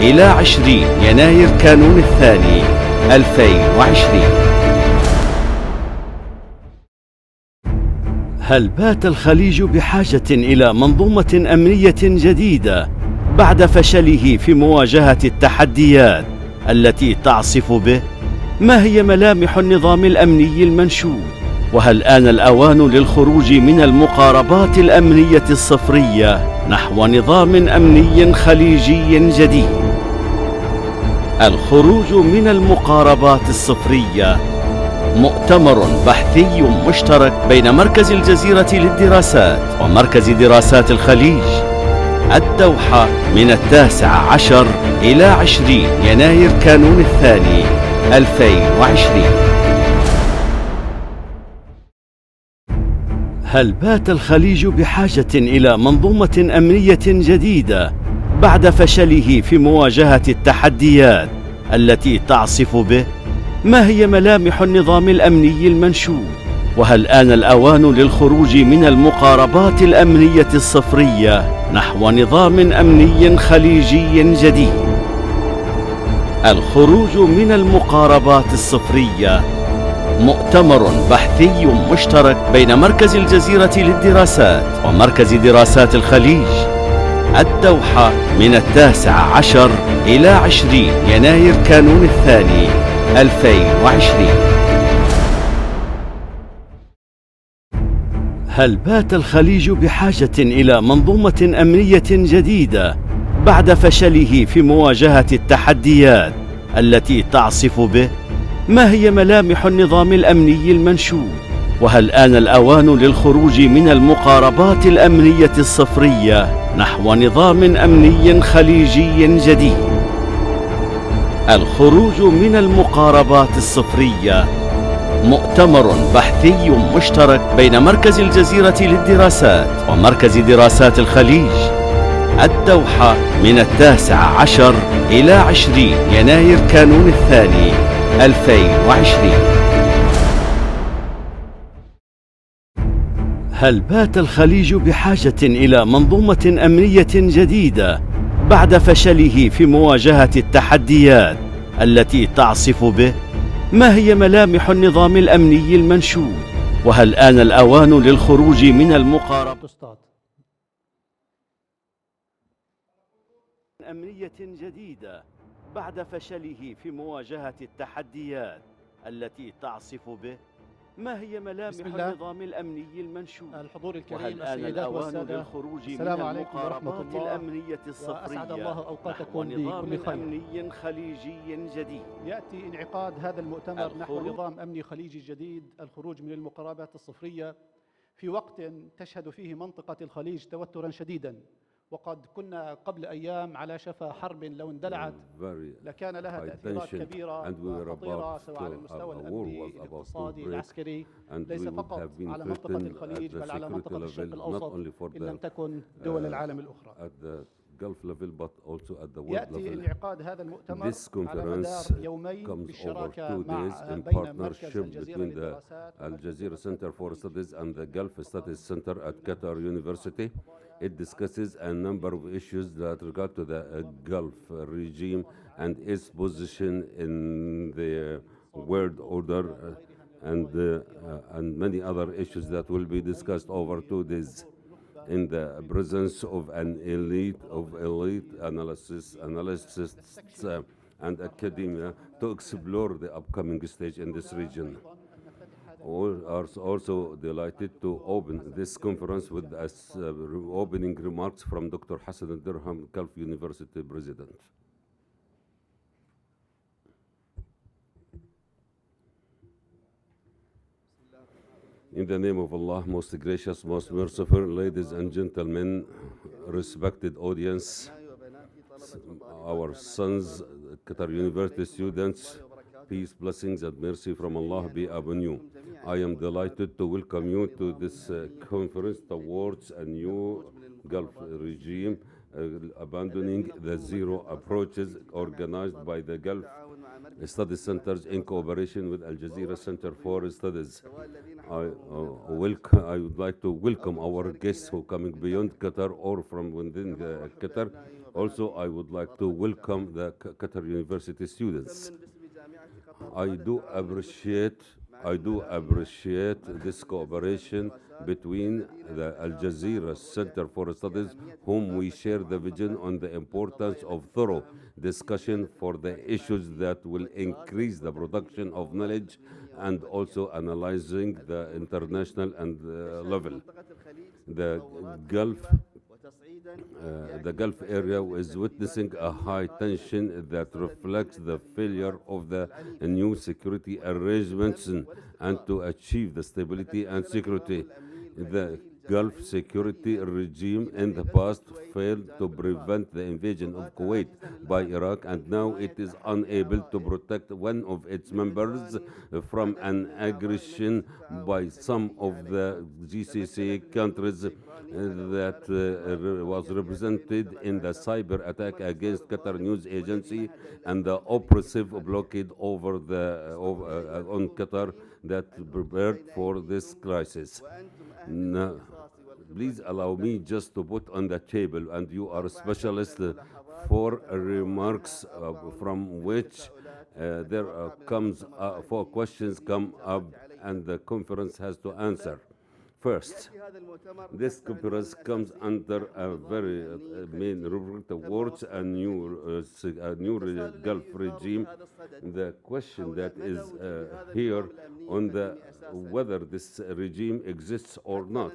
إلى 20 يناير كانون الثاني 2020. هل بات الخليج بحاجة إلى منظومة أمنية جديدة بعد فشله في مواجهة التحديات التي تعصف به؟ ما هي ملامح النظام الأمني المنشود؟ وهل آن الأوان للخروج من المقاربات الأمنية الصفرية نحو نظام أمني خليجي جديد؟ الخروج من المقاربات الصفرية مؤتمر بحثي مشترك بين مركز الجزيرة للدراسات ومركز دراسات الخليج، الدوحة، من 19 إلى 20 يناير كانون الثاني 2020. هل بات الخليج بحاجة إلى منظومة أمنية جديدة بعد فشله في مواجهة التحديات التي تعصف به؟ ما هي ملامح النظام الأمني المنشود؟ وهل آن الأوان للخروج من المقاربات الأمنية الصفرية نحو نظام أمني خليجي جديد؟ الخروج من المقاربات الصفرية مؤتمر بحثي مشترك بين مركز الجزيرة للدراسات ومركز دراسات الخليج، الدوحة، من 19 إلى 20 يناير كانون الثاني 2020. هل بات الخليج بحاجة إلى منظومة أمنية جديدة بعد فشله في مواجهة التحديات التي تعصف به؟ ما هي ملامح النظام الأمني المنشود؟ وهل آن الأوان للخروج من المقاربات الأمنية الصفرية نحو نظام أمني خليجي جديد؟ الخروج من المقاربات الصفرية مؤتمر بحثي مشترك بين مركز الجزيرة للدراسات ومركز دراسات الخليج، الدوحة، من 19 إلى 20 يناير كانون الثاني 2020. هل بات الخليج بحاجة إلى منظومة أمنية جديدة بعد فشله في مواجهة التحديات التي تعصف به؟ ما هي ملامح النظام الأمني المنشود؟ وهل آن الأوان للخروج من المقاربات أمنية جديدة بعد فشله في مواجهة التحديات التي تعصف به؟ ما هي ملامح النظام الأمني المنشود؟ الحضور الكريم، وهل آن الأوان للخروج من المقاربات الأمنية الصفرية وأسعد الله أوقاتكم نحو بكل نظام خير. أمني خليجي جديد. يأتي انعقاد هذا المؤتمر نحو نظام أمني خليجي جديد، الخروج من المقاربات الصفرية، في وقت تشهد فيه منطقة الخليج توترا شديدا، وقد كنا قبل أيام على شفا حرب لو اندلعت لكان لها تأثيرات كبيرة وخطيرة سواء على المستوى الأمني، الاقتصادي، العسكري، ليس فقط على منطقة الخليج بل على منطقة الشرق الأوسط إن لم تكن دول العالم الأخرى. يأتي انعقاد هذا المؤتمر على مدار يومين بالشراكة بين مركز الجزيرة للدراسات Jazeera Center for Studies and the Gulf Studies Center at Qatar University. It discusses a number of issues that regard to the Gulf regime and its position in the world order and many other issues that will be discussed over 2 days in the presence of an elite analysts and academia to explore the upcoming stage in this region. We are also delighted to open this conference with opening remarks from Dr. Hassan al-Dirham, Gulf University President. In the name of Allah, most gracious, most merciful, ladies and gentlemen, respected audience, our sons, Qatar University students, peace, blessings, and mercy from Allah be upon you. I am delighted to welcome you to this conference towards a new Gulf regime, abandoning the zero approaches organized by the Gulf Study Centers in cooperation with Al Jazeera Center for Studies. I would like to welcome our guests who are coming beyond Qatar or from within Qatar Also, I would like to welcome the Qatar University students. I do appreciate I do appreciate this cooperation between the Al Jazeera Center for Studies, whom we share the vision on the importance of thorough discussion for the issues that will increase the production of knowledge and also analyzing the international and level. The Gulf the Gulf area is witnessing a high tension that reflects the failure of the new security arrangements and to achieve the stability and security. The Gulf security regime in the past failed to prevent the invasion of Kuwait by Iraq, and now it is unable to protect one of its members from an aggression by some of the GCC countries that was represented in the cyber attack against Qatar News Agency and the oppressive blockade on Qatar that prepared for this crisis. Now, please allow me just to put on the table, and you are a specialist for remarks from which there comes four questions come up, and the conference has to answer. First, this conference comes under a very main rubric towards a new Gulf regime. The question that is here on the whether this regime exists or not,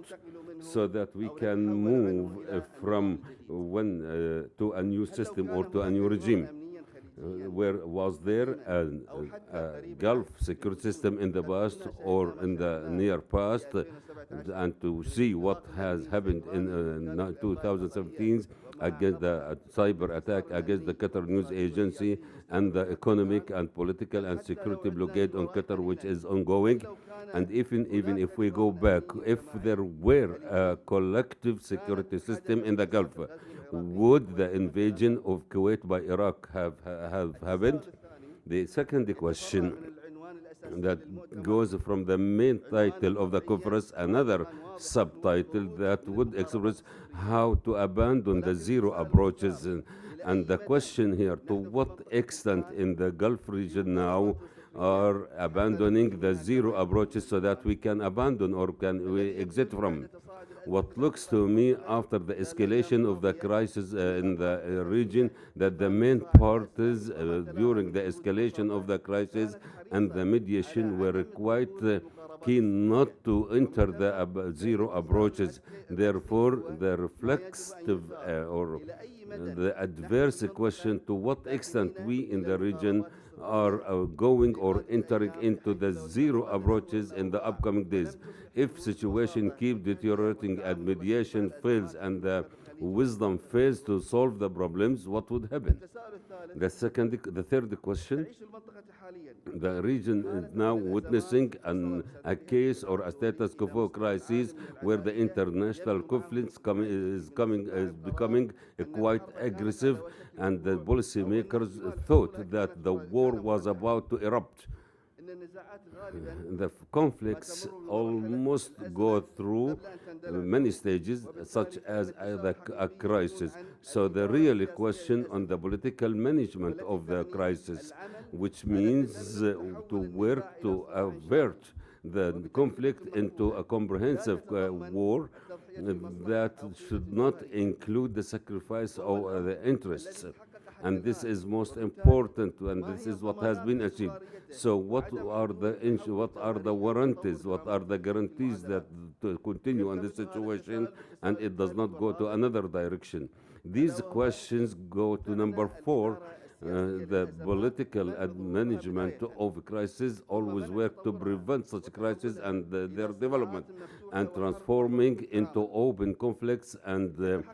so that we can move from one to a new system or to a new regime. Where was there a Gulf security system in the past or in the near past, and to see what has happened in 2017 against the cyber attack against the Qatar News Agency and the economic and political and security blockade on Qatar, which is ongoing. And even if we go back, if there were a collective security system in the Gulf, would the invasion of Kuwait by Iraq have happened? The second question that goes from the main title of the conference, another subtitle that would express how to abandon the zero approaches. And the question here, to what extent in the Gulf region now are abandoning the zero approaches so that we can abandon or can we exit from? What looks to me after the escalation of the crisis in the region that the main parties during the escalation of the crisis and the mediation were quite keen not to enter the zero approaches. Therefore, the reflexive or the adverse question, to what extent we in the region are going or entering into the zero approaches in the upcoming days. If situation keeps deteriorating and mediation fails and the wisdom fails to solve the problems, what would happen? The third question, the region is now witnessing a case or a status quo crisis where the international conflict is becoming quite aggressive, and the policymakers thought that the war was about to erupt. The conflicts almost go through many stages, such as a crisis. So the real question on the political management of the crisis, which means to work to avert the conflict into a comprehensive war that should not include the sacrifice of the interests. And this is most important, and this is what has been achieved. So what are the warranties, what are the guarantees that to continue in this situation and it does not go to another direction? These questions go to number 4. The political management of crisis always work to prevent such crises and their development and transforming into open conflicts and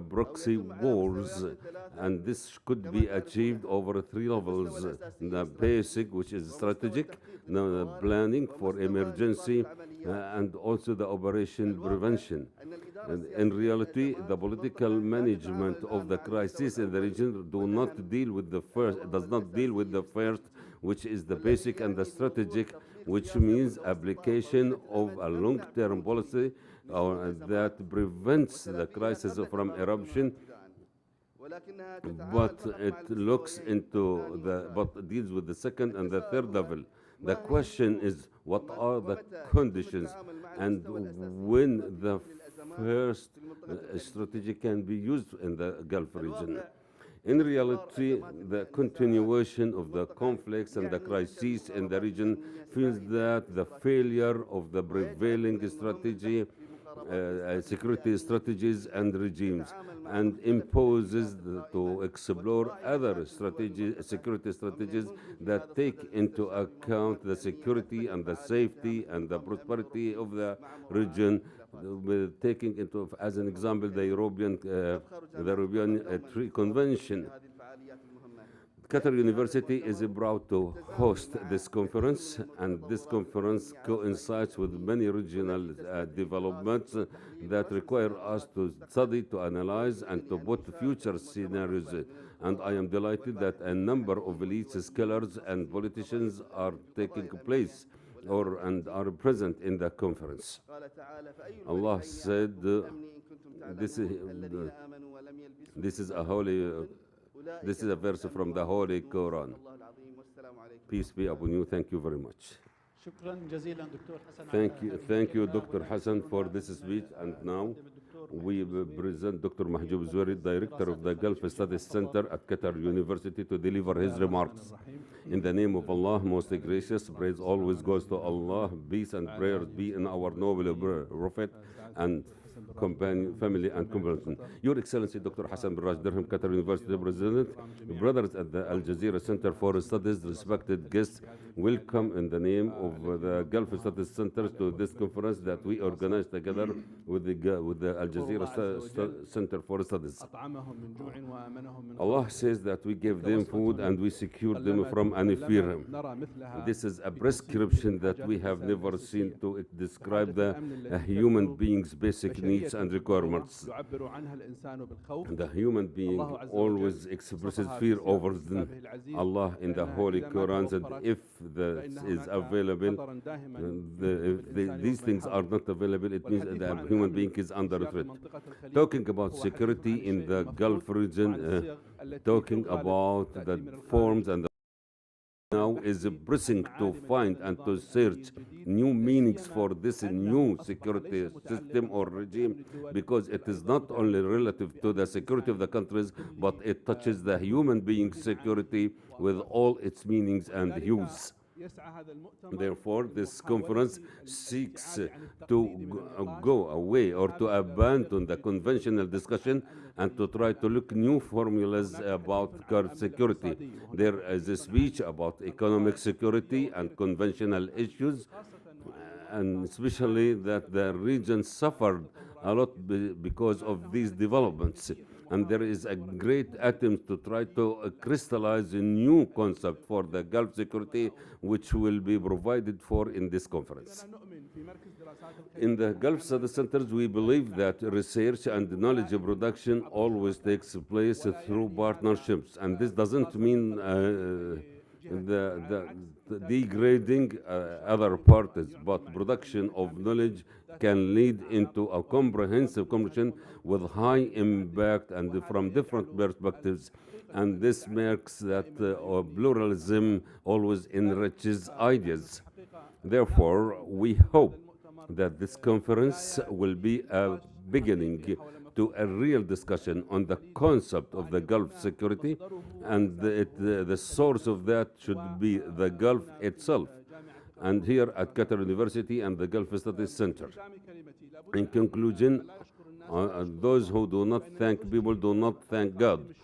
proxy wars. And this could be achieved over 3 levels: the basic, which is strategic, the planning for emergency, and also the operation prevention. And in reality, the political management of the crisis in the region does not deal with the first, which is the basic, and the strategic, which means application of a long-term policy that prevents the crisis from eruption but it looks into but deals with the second and the third level. The question is, what are the conditions and when the first strategy can be used in the Gulf region? In reality, the continuation of the conflicts and the crises in the region feels that the failure of the prevailing strategy, security strategies and regimes, and imposes to explore other security strategies that take into account the security and the safety and the prosperity of the region, with taking into, as an example, the European Tree Convention. Qatar University is proud to host this conference, and this conference coincides with many regional developments that require us to study, to analyze, and to put future scenarios. And I am delighted that a number of elite scholars and politicians are taking place and are present in the conference. Allah said, this is a this is a verse from the Holy Quran. Peace be upon you. Thank you very much. Thank you, Dr. Hassan, for this speech. And now we present Dr. Mahjoub Zouari, Director of the Gulf Studies Center at Qatar University, to deliver his remarks. In the name of Allah, most gracious, praise always goes to Allah. Peace and prayers be in our noble Prophet and companion, family, and companion. Your Excellency, Dr. Hassan bin Raj Dirham, Qatar University President, brothers at the Al Jazeera Center for Studies, respected guests, welcome in the name of the Gulf Studies Center to this conference that we organized together with the Al Jazeera Center for Studies. Allah says that we gave them food and we secured them from any fear. This is a prescription that we have never seen to describe the human being's basic needs and requirements. The human being always expresses fear over them. Allah in the Holy Quran said, if this is available, if these things are not available, it means that the human being is under threat. Talking about security in the Gulf region, talking about the forms and now is pressing to find and to search new meanings for this new security system or regime, because it is not only relative to the security of the countries, but it touches the human being's security with all its meanings and hues. Therefore, this conference seeks to go away or to abandon the conventional discussion and to try to look new formulas about security. There is a speech about economic security and conventional issues, and especially that the region suffered a lot because of these developments. And there is a great attempt to try to crystallize a new concept for the Gulf security, which will be provided for in this conference. In the Gulf Studies Centers, we believe that research and knowledge production always takes place through partnerships, and this doesn't mean the degrading other parties, but production of knowledge can lead into a comprehensive competition with high impact and from different perspectives, and this makes that pluralism always enriches ideas. Therefore, we hope that this conference will be a beginning to a real discussion on the concept of the Gulf security, and the source of that should be the Gulf itself, and here at Qatar University and the Gulf Studies Center. In conclusion, those who do not thank people do not thank God.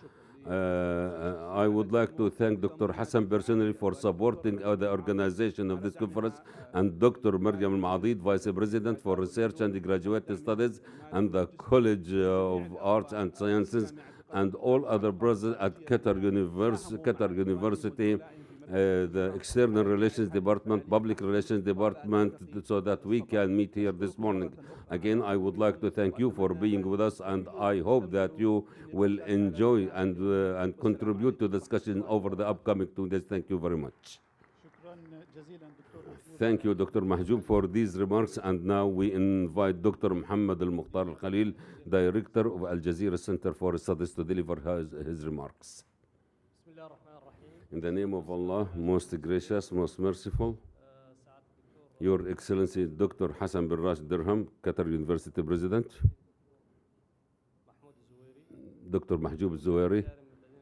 I would like to thank Dr. Hassan personally for supporting the organization of this conference, and Dr. Maryam Al-Maadid, Vice President for Research and Graduate Studies and the College of Arts and Sciences, and all other brothers at Qatar University, the External Relations Department, Public Relations Department, so that we can meet here this morning. Again, I would like to thank you for being with us, and I hope that you will enjoy and contribute to the discussion over the upcoming 2 days. Thank you very much. جزيلا دكتور محمود. Thank you, Dr. Mahjoub, for these remarks. And now we invite Dr. Muhammad Al-Mukhtar Al-Khalil, Director of Al Jazeera Center for Studies, to deliver his remarks. بسم الله الرحمن الرحيم. In the name of Allah, most gracious, most merciful, سعادة الدكتور Your Excellency Dr. Hassan bin Rashid Dirham, Qatar University President, محمود الزويري Dr. Mahjoub Zuwairi, دائما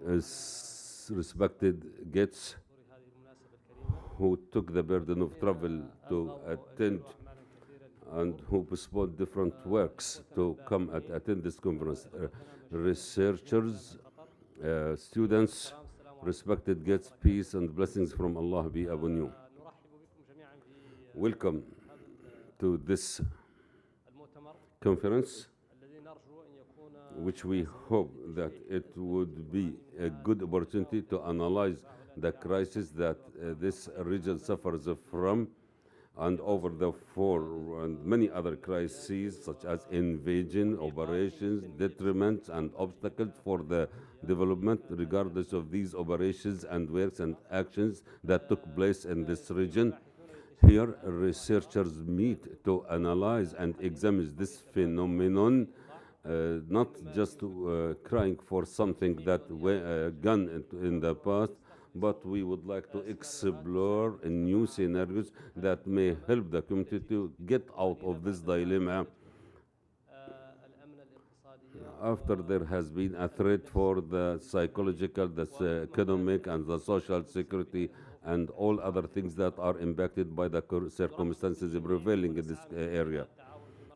الذين تجشموا respected guests حضور هذه المناسبة الكريمة who took the burden of travel to attend أعمالا كثيرة and who postponed different works to come and attend this conference. Researchers, students, respected guests, peace and blessings from Allah be upon you. نرحب بكم جميعا في Welcome to this المؤتمر conference, الذي نرجو أن يكون which we hope that it would be a good opportunity to analyze the crisis that this region suffers from, and over the four and many other crises such as invasion, operations, detriments and obstacles for the development, regardless of these operations and works and actions that took place in this region. Here, researchers meet to analyze and examine this phenomenon, not just crying for something that gone in the past, but we would like to explore new scenarios that may help the community to get out of this dilemma الأمن الاقتصادي after there has been a threat for the psychological, the economic, and the social security, and all other things that are impacted by the circumstances prevailing in this area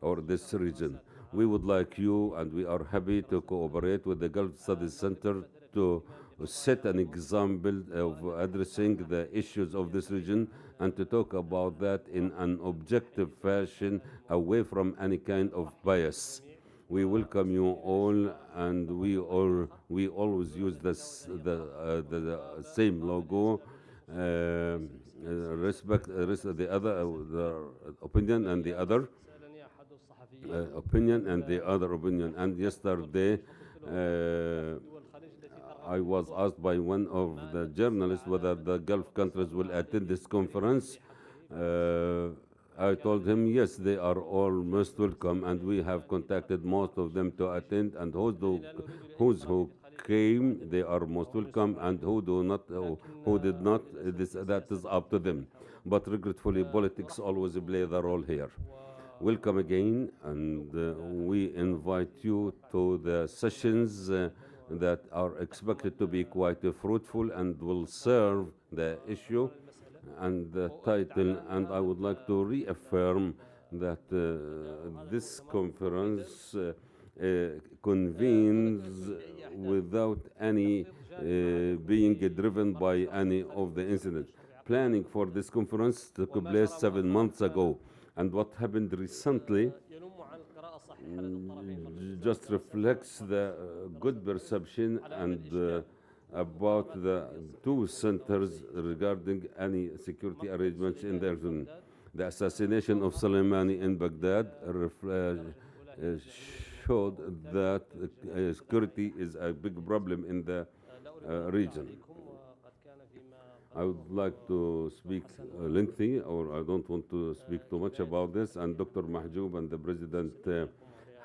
or this region. We would like you, and we are happy to cooperate with the Gulf Studies Center to set an example of addressing the issues of this region and to talk about that in an objective fashion, away from any kind of bias. We welcome you all, and we always use the same logo. Respect the other the opinion and the other سألني أحد الصحفيين opinion and the other opinion. And yesterday, دول الخليج التي ترغب I was asked by one of the journalists whether the Gulf countries will attend this conference. I told him yes, they are all most welcome, and we have contacted most of them to attend. And who came, they are most welcome, and who do not, who did not, that is up to them. But regretfully, politics always play the role here. Welcome again, and we invite you to the sessions that are expected to be quite fruitful and will serve the issue and the title. And I would like to reaffirm that this conference convenes without any being driven by any of the incidents. Planning for this conference took place 7 months ago, and what happened recently ينم عن القراءة الصحيحة لدى الطرفين just reflects the good perception and about the two centers regarding any security arrangements in the region. The assassination of Soleimani in Baghdad showed that security is a big problem in the region. وقد كان فيما I would like to speak lengthy, or I don't want to speak too much about this, and Dr. Mahjoub and the President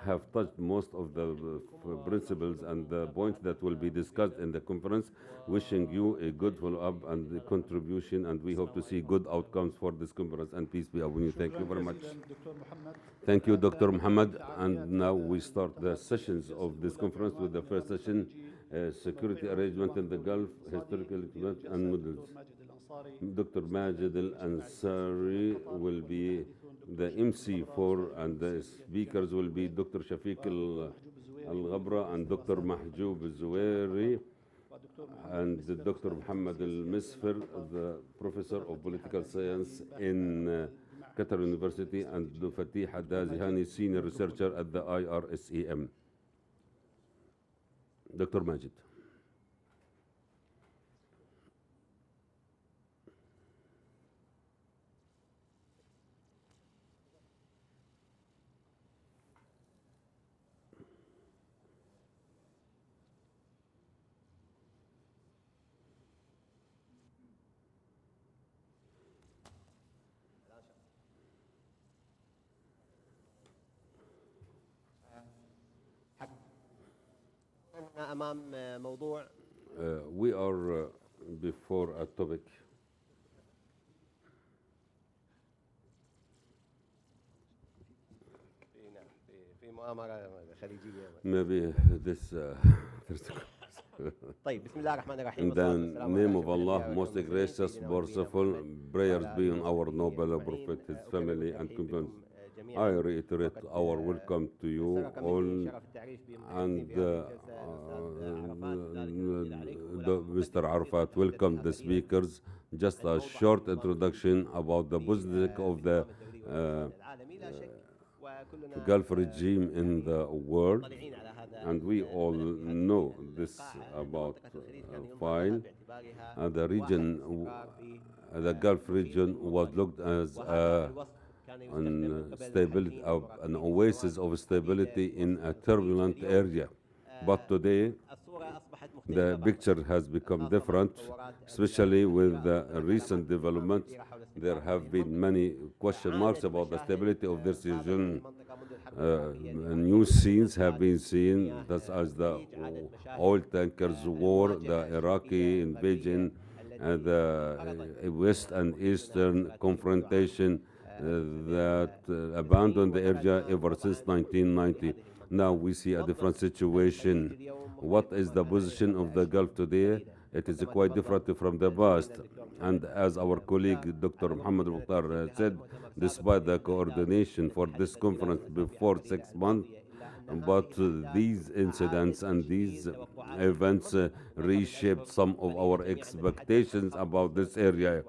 have touched most of the principles and the points that will be discussed in the conference. Wishing you a good follow-up and the contribution, and we hope to see good outcomes for this conference, and peace be upon you. Thank you very much. Thank you, Dr. Muhammad. And now we start the sessions of this conference with the first session, security arrangement in the Gulf, historical events and models. Dr. Majid Al-Ansari will be the MC for, and the speakers will be Dr. Shafiq Al-Ghabra and Dr. Mahjoub Zuwairi and Dr. Muhammad Al-Misfir, the Professor of Political Science in Qatar University, and Fatih Haddazihani, Senior Researcher at the IRSEM. Dr. Majid. أمام موضوع we are before a topic في مؤامرة خليجية. maybe this طيب بسم الله الرحمن الرحيم. in the name of Allah, most gracious, merciful, prayers be on our noble prophet, his family and companions. I reiterate our welcome to you all, and Mr. Arafat welcome the speakers. Just a short introduction about the position of the Gulf regime in the world, and we all know this about file. The region, the Gulf region was looked as an oasis of stability in a turbulent area. But today, the picture has become different, especially with the recent developments. There have been many question marks about the stability of this region. New scenes have been seen, such as the oil tankers war, the Iraqi invasion, the West and Eastern confrontation that abandoned the area ever since 1990. Now we see a different situation. What is the position of the Gulf today? It is quite different from the past. And as our colleague Dr. Muhammad Mukhtar said, despite the coordination for this conference before 6 months, but these incidents and these events reshaped some of our expectations about this area.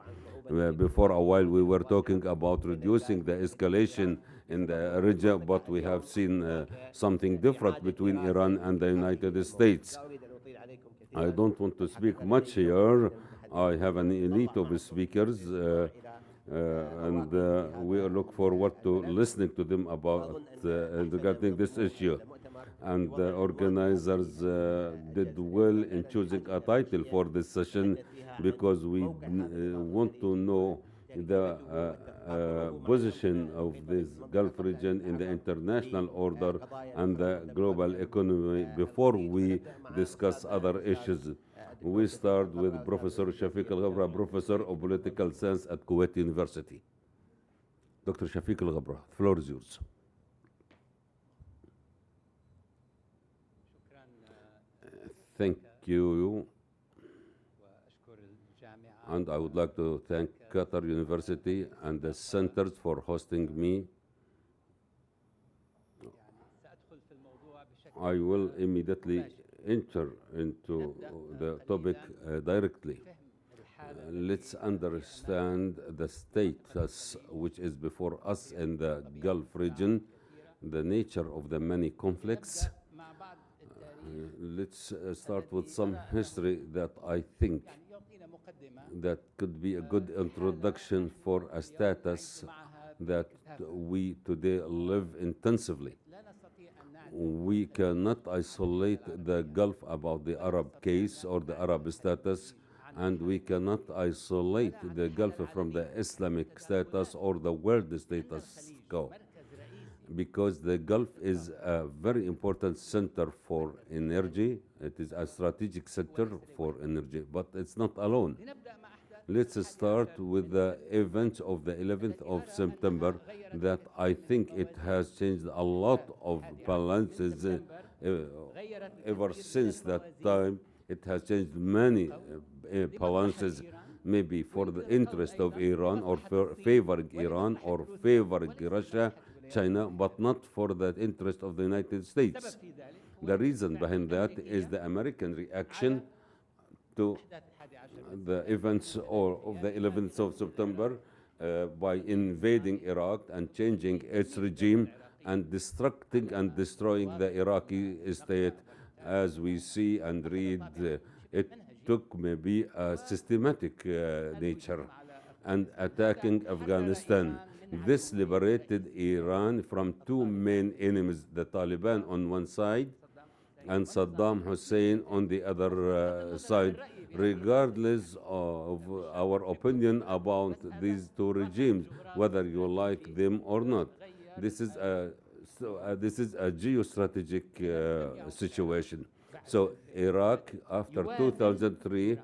Before a while, we were talking about reducing the escalation in the region, but we have seen something different between Iran and the United States. I don't want to speak much here. I have an elite of speakers, and we look forward to listening to them about regarding this issue. And the organizers did well in choosing a title for this session, because we want to know the position of this Gulf region in the international order and the global economy before we discuss other issues. We start with Professor Shafiq Al-Ghabra, Professor of Political Science at Kuwait University. Dr. Shafiq Al-Ghabra, the floor is yours. Thank you. And I would like to thank Qatar University and the centers for hosting me. I will immediately enter into the topic directly. Let's understand the status which is before us in the Gulf region, the nature of the many conflicts. Let's start with some history that I think that could be a good introduction for a status that we today live intensively. We cannot isolate the Gulf about the Arab case or the Arab status, and we cannot isolate the Gulf from the Islamic status or the world status quo, because the Gulf is a very important center for energy. It is a strategic center for energy, but it's not alone. Let's start with the events of the 11th of September that I think it has changed a lot of balances ever since that time. It has changed many balances, maybe for the interest of Iran or for favoring Iran or favoring Russia, China, but not for the interest of the United States. The reason behind that is the American reaction to the events of the 11th of September by invading Iraq and changing its regime and destructing and destroying the Iraqi state. As we see and read, it took maybe a systematic nature, and attacking Afghanistan. This liberated Iran from two main enemies, the Taliban on one side and Saddam Hussein on the other side, regardless of our opinion about these two regimes, whether you like them or not. This is a geostrategic situation. So Iraq, after 2003,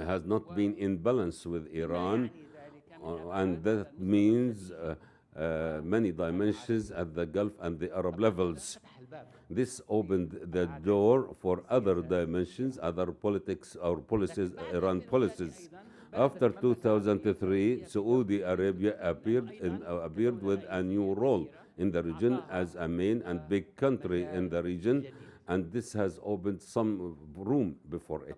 has not been in balance with Iran, and that means many dimensions at the Gulf and the Arab levels. This opened the door for other dimensions, other politics or policies, Iran policies. After 2003, Saudi Arabia appeared with a new role in the region as a main and big country in the region, and this has opened some room before it.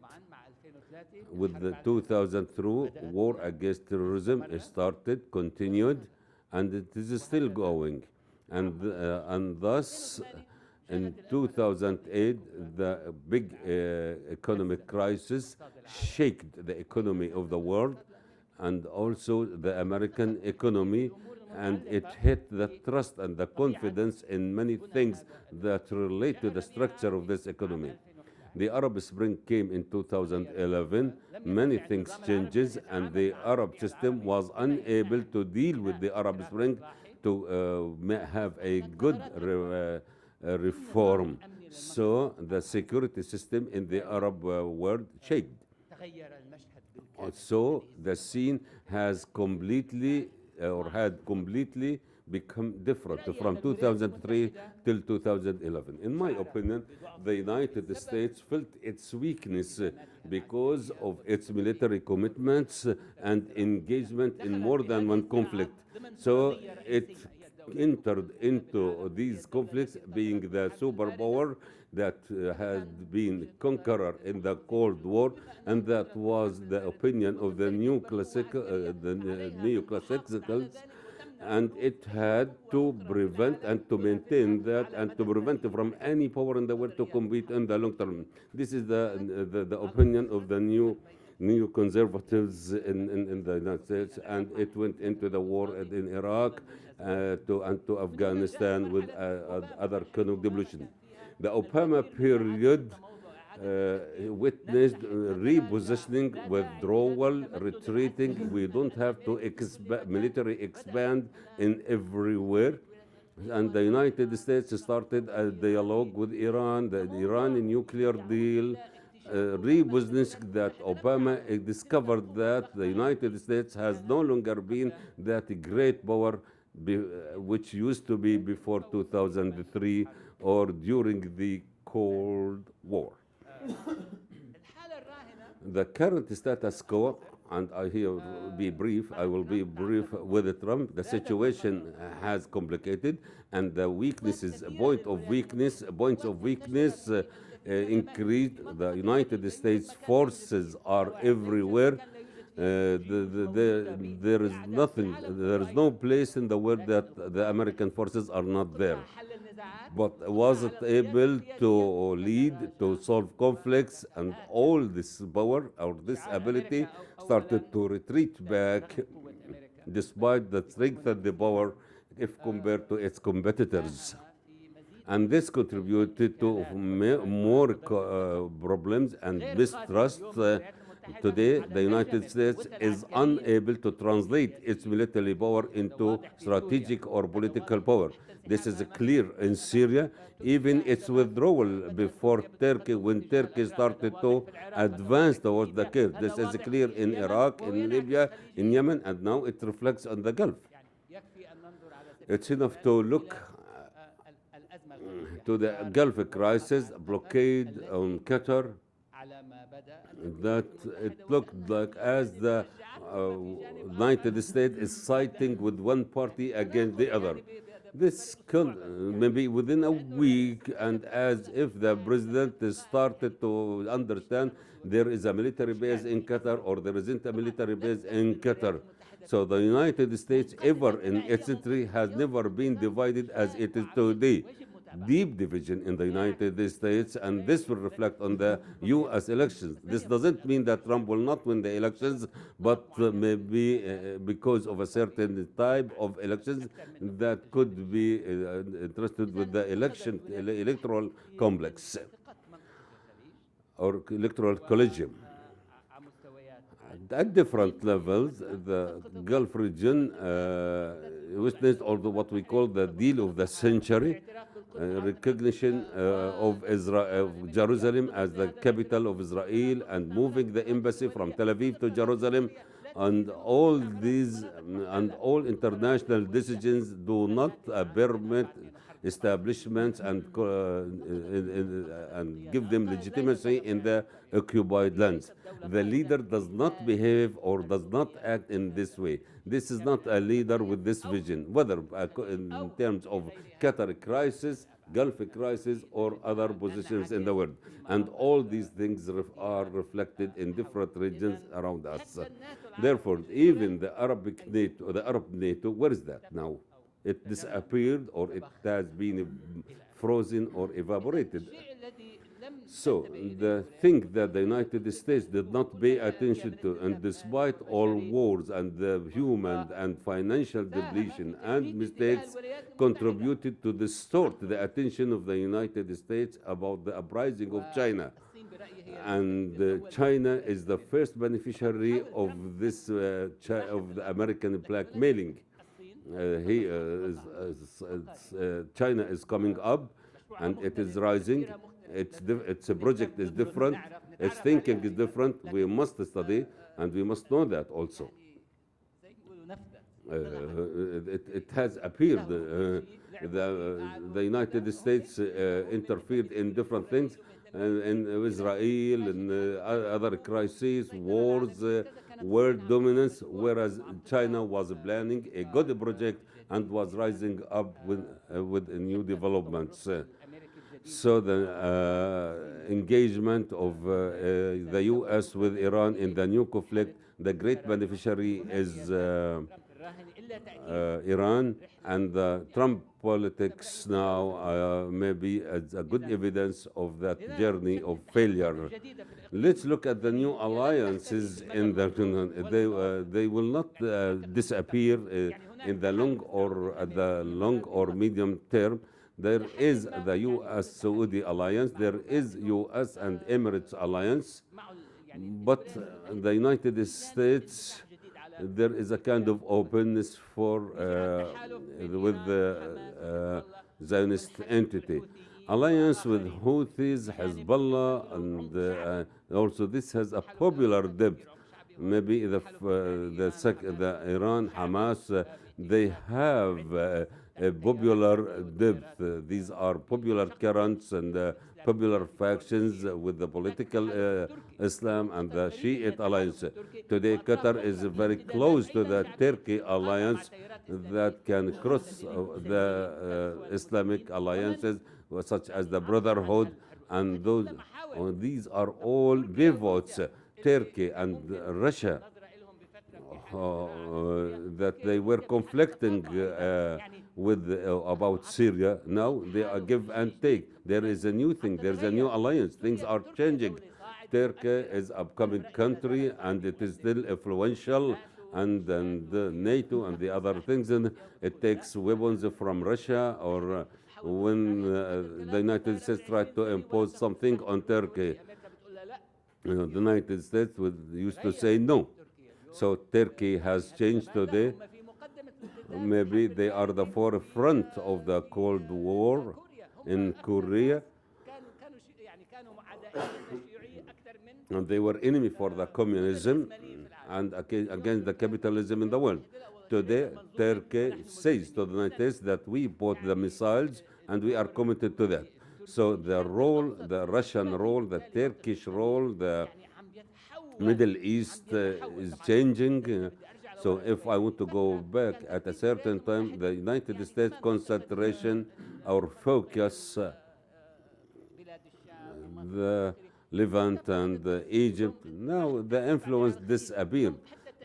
With the 2003 war against terrorism started, continued, and it is still going. And thus, in 2008, the big economic crisis shook the economy of the world and also the American economy, and it hit the trust and the confidence in many things that relate to the structure of this economy. The Arab Spring came in 2011, many things changes, and the Arab system was unable to deal with the Arab Spring to have a good reform. So the security system in the Arab world changed. So the scene has completely or had completely become different from 2003 till 2011. In my opinion, the United States felt its weakness because of its military commitments and engagement in more than one conflict. So it entered into these conflicts being the superpower that had been conqueror in the Cold War, and that was the opinion of the neoclassicals, and it had to prevent and to maintain that and to prevent from any power in the world to compete in the long term. This is the opinion of the new conservatives in the United States, and it went into the war in Iraq to Afghanistan with other kind of devolution. The Obama period witnessed repositioning, withdrawal, retreating. We don't have to military expand in everywhere. And the United States started a dialogue with Iran, the Iranian nuclear deal, repositioning that Obama discovered that the United States has no longer been that great power which used to be before 2003 or during the Cold War. The current status quo, and I will be brief with Trump, the situation has complicated, and the weaknesses, points of weakness increased. The United States forces are everywhere. There is nothing, there is no place in the world that the American forces are not there. But was it able to lead to solve conflicts, and all this power or this ability started to retreat back despite the strength of the power if compared to its competitors. And this contributed to more problems and mistrust. Today, the United States is unable to translate its military power into strategic or political power. This is clear in Syria, even its withdrawal before Turkey, when Turkey started to advance towards the Kurds. This is clear in Iraq, in Libya, in Yemen, and now it reflects on the Gulf. It's enough to look to the Gulf crisis, blockade on Qatar, that it looked like as the United States is siding with one party against the other. This could maybe within a week, and as if the president started to understand there is a military base in Qatar or there isn't a military base in Qatar. So the United States ever in its history has never been divided as it is today. Deep division in the United States, and this will reflect on the U.S. elections. This doesn't mean that Trump will not win the elections, but maybe because of a certain type of elections that could be interested with the electoral complex or electoral collegium. at different levels, the Gulf region witnessed also what we call the deal of the century, recognition of Israel, of Jerusalem as the capital of Israel, and moving the embassy from Tel Aviv to Jerusalem, and all these and all international decisions do not permit establishments and give them legitimacy in the occupied lands. The leader does not behave or does not act in this way. This is not a leader with this vision, whether in terms of Qatar crisis, Gulf crisis, or other positions in the world. And all these things are reflected in different regions around us. Therefore, even the Arab NATO, where is that now? It disappeared, or it has been frozen or evaporated. So the thing that the United States did not pay attention to, and despite all wars and the human and financial depletion and mistakes, contributed to distort the attention of the United States about the uprising of China. And China is the first beneficiary of this of the American blackmailing. China is coming up, and it is rising. Its project is different. Its thinking is different. We must study, and we must know that also. It has appeared. The United States interfered in different things, in Israel and other crises, wars, world dominance, whereas China was planning a good project and was rising up with new developments. So the engagement of the U.S. with Iran in the new conflict, the great beneficiary is Iran, and the Trump politics now maybe as a good evidence of that journey of failure. Let's look at the new alliances in the they will not disappear in the long or medium term. There is the U.S.-Saudi alliance, there is U.S. and Emirates alliance, but the United States, there is a kind of openness for with the Zionist entity. Alliance with Houthis, Hezbollah, and also this has a popular depth. Maybe the Iran, Hamas, they have a popular depth. These are popular currents and popular factions with the political Islam and the Shiite alliance. Today, Qatar is very close to the Turkey alliance that can cross the Islamic alliances, such as the Brotherhood, and these are all pivots. Turkey and Russia, that they were conflicting with about Syria. Now they are give and take. There is a new thing. There is a new alliance. Things are changing. Turkey is an upcoming country, and it is still influential, and NATO and the other things. And it takes weapons from Russia, or when the United States tried to impose something on Turkey, the United States used to say no. So Turkey has changed today. Maybe they are the forefront of the Cold War in Korea. And they were enemy for the communism and against the capitalism in the world. Today, Turkey says to the United States that we bought the missiles and we are committed to that. So the role, the Russian role, the Turkish role, the Middle East is changing. So if I want to go back at a certain time, the United States concentration or focus, the Levant and Egypt, now the influence disappeared.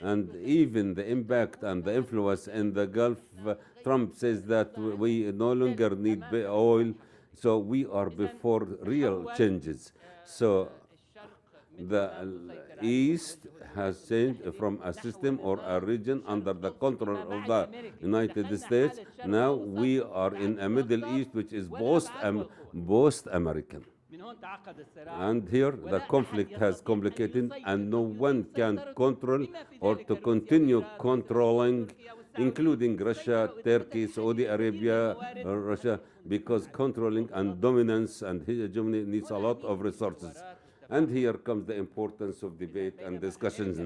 And even the impact and the influence in the Gulf, Trump says that we no longer need oil, so we are before real changes. So the East has changed from a system or a region under the control of the United States. Now we are in a Middle East which is post-American. And here the conflict has complicated, and no one can control or to continue controlling, including Russia, Turkey, Saudi Arabia, Russia, because controlling and dominance and hegemony needs a lot of resources. And here comes the importance of debate and discussions.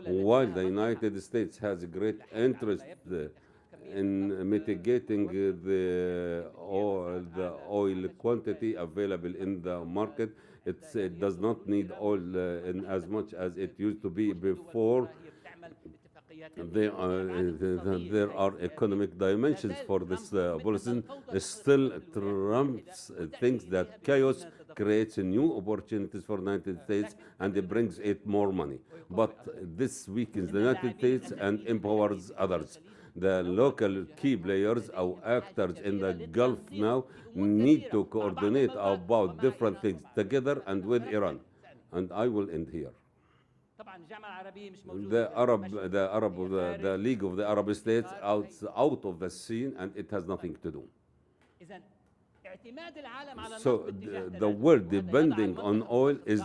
While the United States has a great interest in mitigating the oil quantity available in the market, it does not need oil in as much as it used to be before. There are economic dimensions for this policy. Still, Trump thinks that chaos creates new opportunities for the United States and it brings it more money. But this weakens the United States and empowers others. The local key players or actors in the Gulf now need to coordinate about different things together and with Iran. And I will end here. The League of the Arab States out of the scene, and it has nothing to do. So the world depending on oil is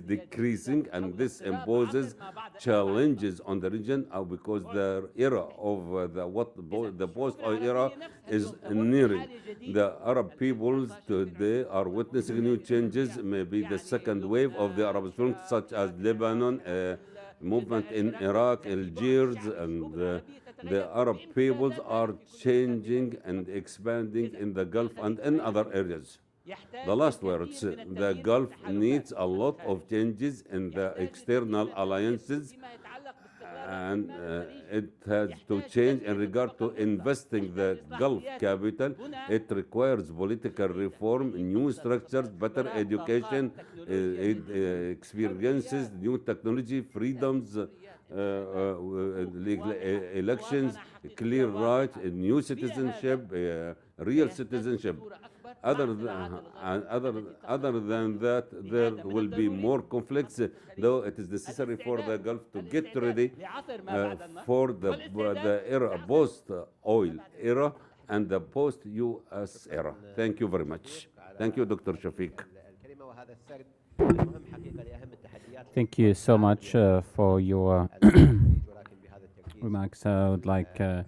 decreasing, and this imposes challenges on the region because the era of the post-oil era is nearing. The Arab peoples today are witnessing new changes, maybe the second wave of the Arab Spring, such as Lebanon, movement in Iraq, Algiers, and the Arab peoples are changing and expanding in the Gulf and in other areas. The last words, the Gulf needs a lot of changes in the external alliances, and it has to change in regard to investing the Gulf capital. It requires political reform, new structures, better education, experiences, new technology, freedoms, elections, clear rights, new citizenship, real citizenship. Other than that, there will be more conflicts, though it is necessary for the Gulf to get ready for the era, post-oil era and the post-U.S. era. Thank you very much. Thank you, Dr. Shafiq. Thank you so much for your remarks. I would like to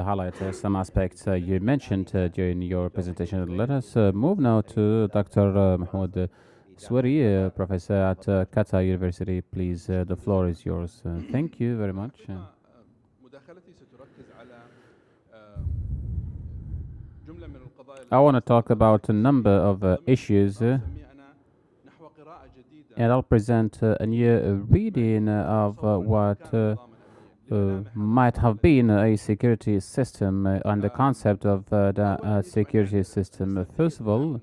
highlight some aspects you mentioned during your presentation. Let us move now to Dr. Mahmoud Swari, professor at Qatar University. Please, the floor is yours. Thank you very much. I want to talk about a number of issues, and I'll present a new reading of what might have been a security system and the concept of the security system. First of all,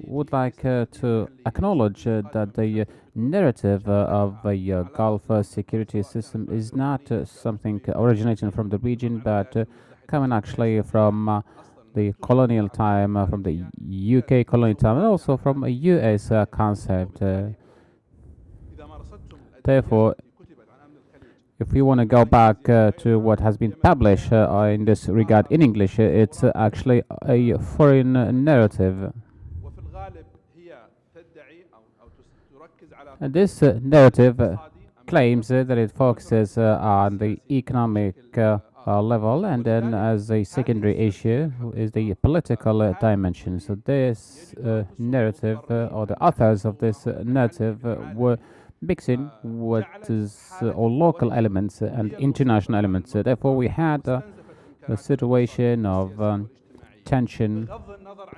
would like to acknowledge that the narrative of a Gulf security system is not something originating from the region, but coming actually from the colonial time, from the UK colonial time, and also from a US concept. Therefore, if we want to go back to what has been published in this regard in English, it's actually a foreign narrative. And this narrative claims that it focuses on the economic level, and then as a secondary issue is the political dimension. So this narrative, or the authors of this narrative, were mixing what is all local elements and international elements. Therefore, we had a situation of tension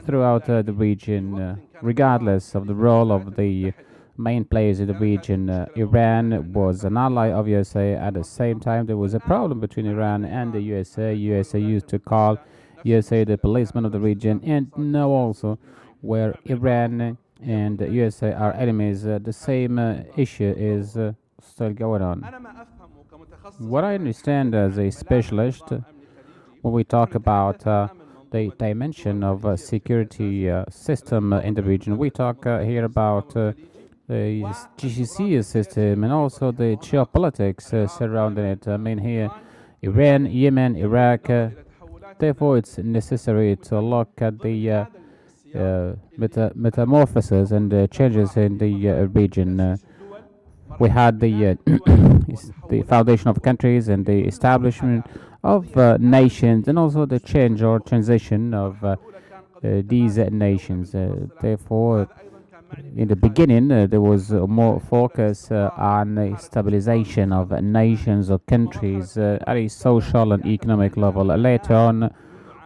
throughout the region, regardless of the role of the main players in the region. Iran was an ally of USA. At the same time, there was a problem between Iran and the USA. USA used to call USA the policeman of the region, and now also where Iran and USA are enemies, the same issue is still going on. What I understand as a specialist, when we talk about the dimension of security system in the region, we talk here about the GCC system and also the geopolitics surrounding it. I mean here, Iran, Yemen, Iraq. Therefore, it's necessary to look at the metamorphoses and changes in the region. We had the the foundation of countries and the establishment of nations, and also the change or transition of these nations. Therefore, in the beginning, there was more focus on the stabilization of nations or countries at a social and economic level. Later on,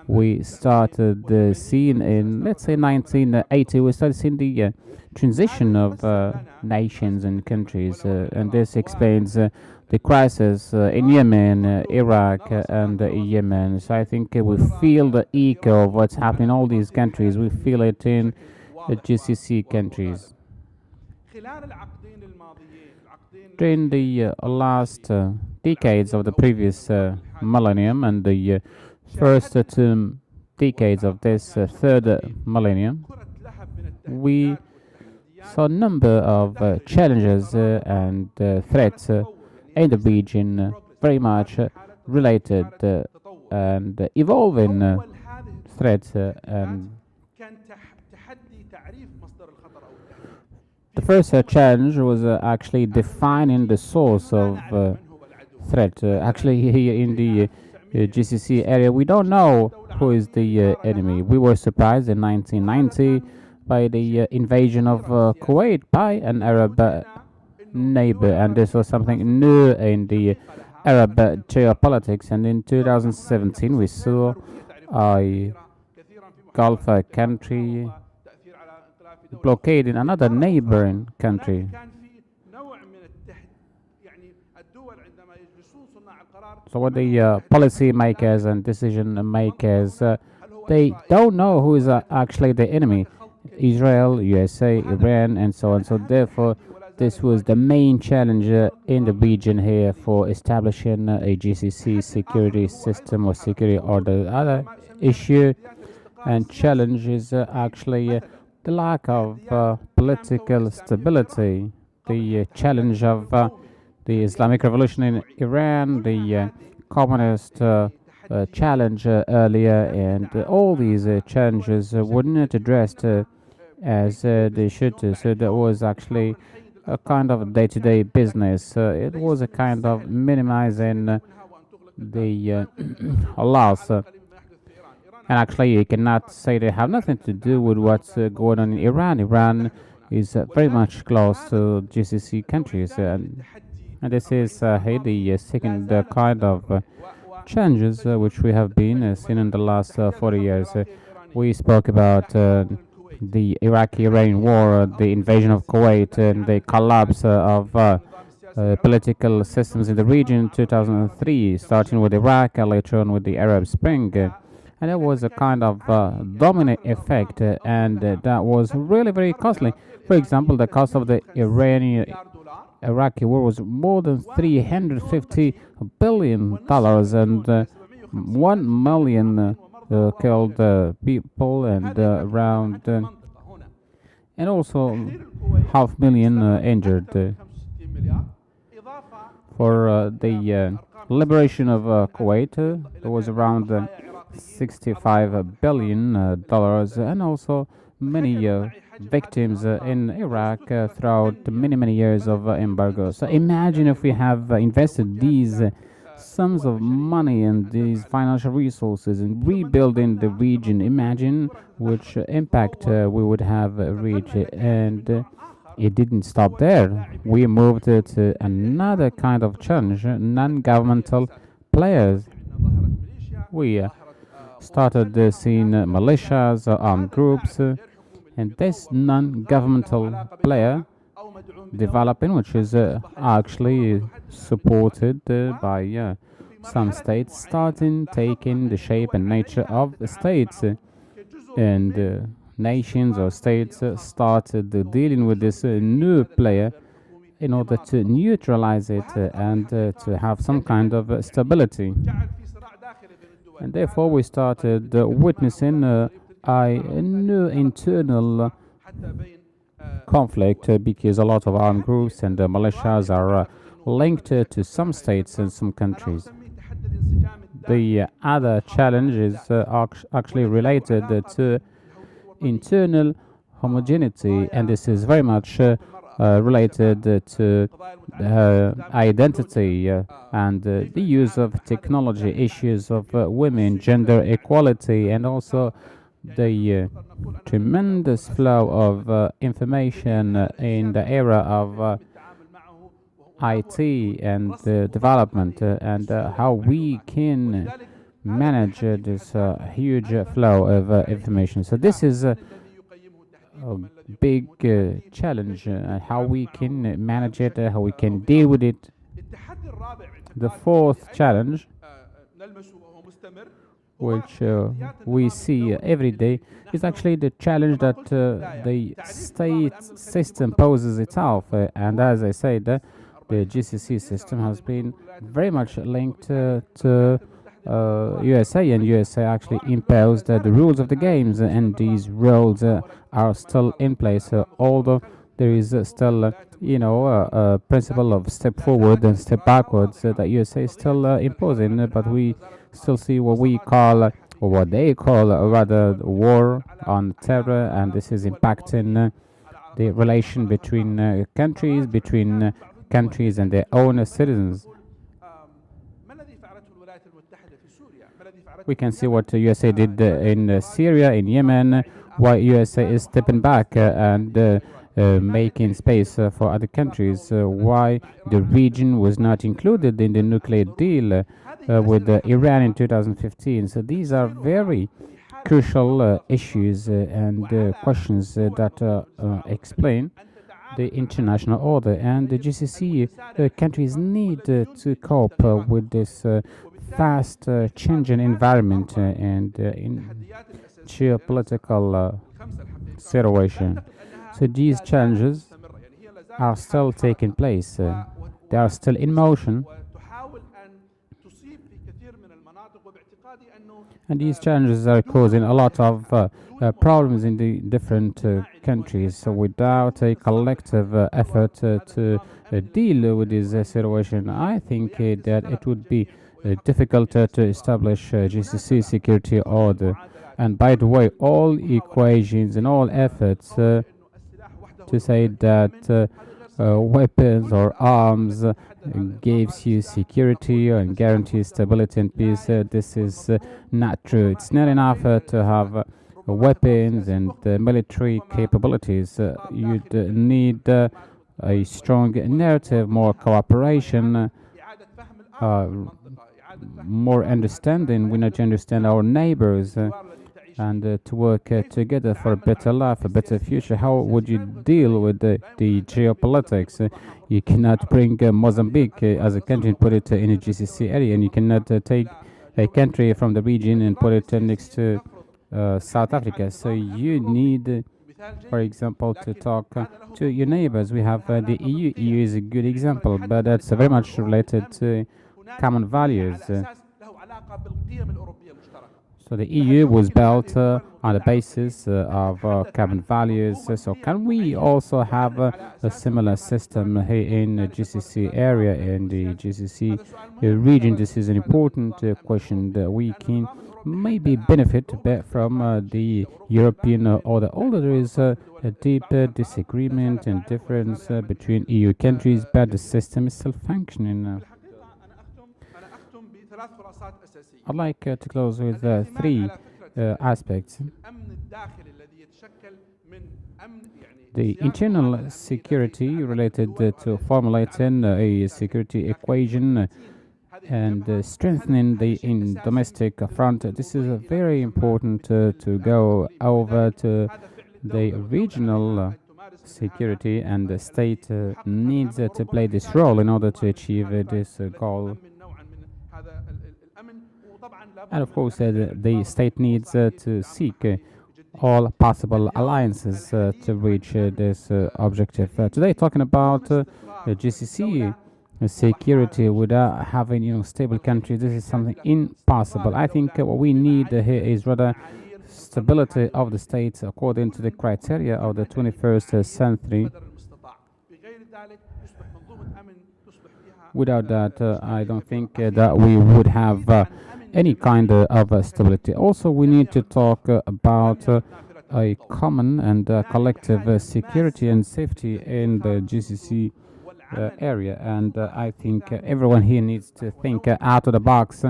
we started seeing in, let's say, 1980, we started seeing the transition of nations and countries, and this explains the crisis in Yemen, Iraq, and Yemen. So I think we feel the echo of what's happening in all these countries. We feel it in the GCC countries. During the last decades of the previous millennium and the first two decades of this third millennium, we saw a number of challenges and threats in the region, very much related and evolving threats. And the first challenge was actually defining the source of threat. Actually, here in the GCC area, we don't know who is the enemy. We were surprised in 1990 by the invasion of Kuwait by an Arab neighbor, and this was something new in the Arab geopolitics. And in 2017, we saw a Gulf country blockading another neighboring country. So what the policy makers and decision makers, they don't know who is actually the enemy. Israel, USA, Iran, and so on. So therefore, this was the main challenge in the region here for establishing a GCC security system or security order. The other issue and challenge is actually the lack of political stability, the challenge of the Islamic Revolution in Iran, the communist challenge earlier, and all these challenges were not addressed as they should. So that was actually a kind of day-to-day business. It was a kind of minimizing the loss. And actually, you cannot say they have nothing to do with what's going on in Iran. Iran is very much close to GCC countries. And this is the second kind of changes which we have been seeing in the last 40 years. We spoke about the Iraqi-Iranian war, the invasion of Kuwait, and the collapse of political systems in the region in 2003, starting with Iraq and later on with the Arab Spring. And it was a kind of dominant effect, and that was really very costly. For example, the cost of the Iraqi war was more than $350 billion, and 1 million killed people, and around and also 500,000 injured. For the liberation of Kuwait, there was around $65 billion, and also many victims in Iraq throughout many years of embargo. So imagine if we have invested these sums of money and these financial resources in rebuilding the region. Imagine which impact we would have reached. And it didn't stop there. We moved to another kind of challenge, non-governmental players. We started seeing militias, armed groups, and this non-governmental player developing, which is actually supported by some states, starting taking the shape and nature of states, and nations or states started dealing with this new player in order to neutralize it and to have some kind of stability. And therefore we started witnessing a new internal conflict because a lot of armed groups and militias are linked to some states and some countries. The other challenge is actually related to internal homogeneity, and this is very much related to identity and the use of technology, issues of women, gender equality, and also the tremendous flow of information in the era of IT and development, and how we can manage this huge flow of information. So this is a big challenge, how we can manage it, how we can deal with it. The fourth challenge, which we see every day, is actually the challenge that the state system poses itself. And as I said, the GCC system has been very much linked to USA, and USA actually imposed the rules of the games, and these rules are still in place, although there is still, a principle of step forward and step backwards that USA is still imposing, but we still see what we call, or what they call, rather, war on terror, and this is impacting the relation between countries and their own citizens. We can see what the USA did in Syria, in Yemen, why USA is stepping back and making space for other countries, why the region was not included in the nuclear deal with Iran in 2015. So these are very crucial issues and questions that explain the international order, and the GCC countries need to cope with this fast changing environment and in geopolitical situation. So these challenges are still taking place. They are still in motion. And these challenges are causing a lot of problems in the different countries. So without a collective effort to deal with this situation, I think that it would be difficult to establish GCC security order. And by the way, all equations and all efforts to say that weapons or arms gives you security and guarantees stability and peace, this is not true. It's not enough to have weapons and military capabilities. You'd need a strong narrative, more cooperation, more understanding. We need to understand our neighbors and to work together for a better life, a better future. How would you deal with the geopolitics? You cannot bring Mozambique as a country and put it in a GCC area, and you cannot take a country from the region and put it next to South Africa. So you need, for example, to talk to your neighbors. We have the EU. EU is a good example, but that's very much related to common values. So the EU was built on the basis of common values. So can we also have a similar system here in the GCC area, in the GCC region? This is an important question that we can maybe benefit a bit from the European order. Although there is a deep disagreement and difference between EU countries, but the system is still functioning. I'd like to close with three aspects. The internal security related to formulating a security equation and strengthening the domestic front. This is very important to go over to the regional security, and the state needs to play this role in order to achieve this goal. And of course, the state needs to seek all possible alliances to reach this objective. Today, talking about GCC security without having stable countries, this is something impossible. I think what we need here is rather stability of the states according to the criteria of the 21st century. Without that, I don't think that we would have any kind of stability. Also, we need to talk about a common and collective security and safety in the GCC area. And I think everyone here needs to think out of the box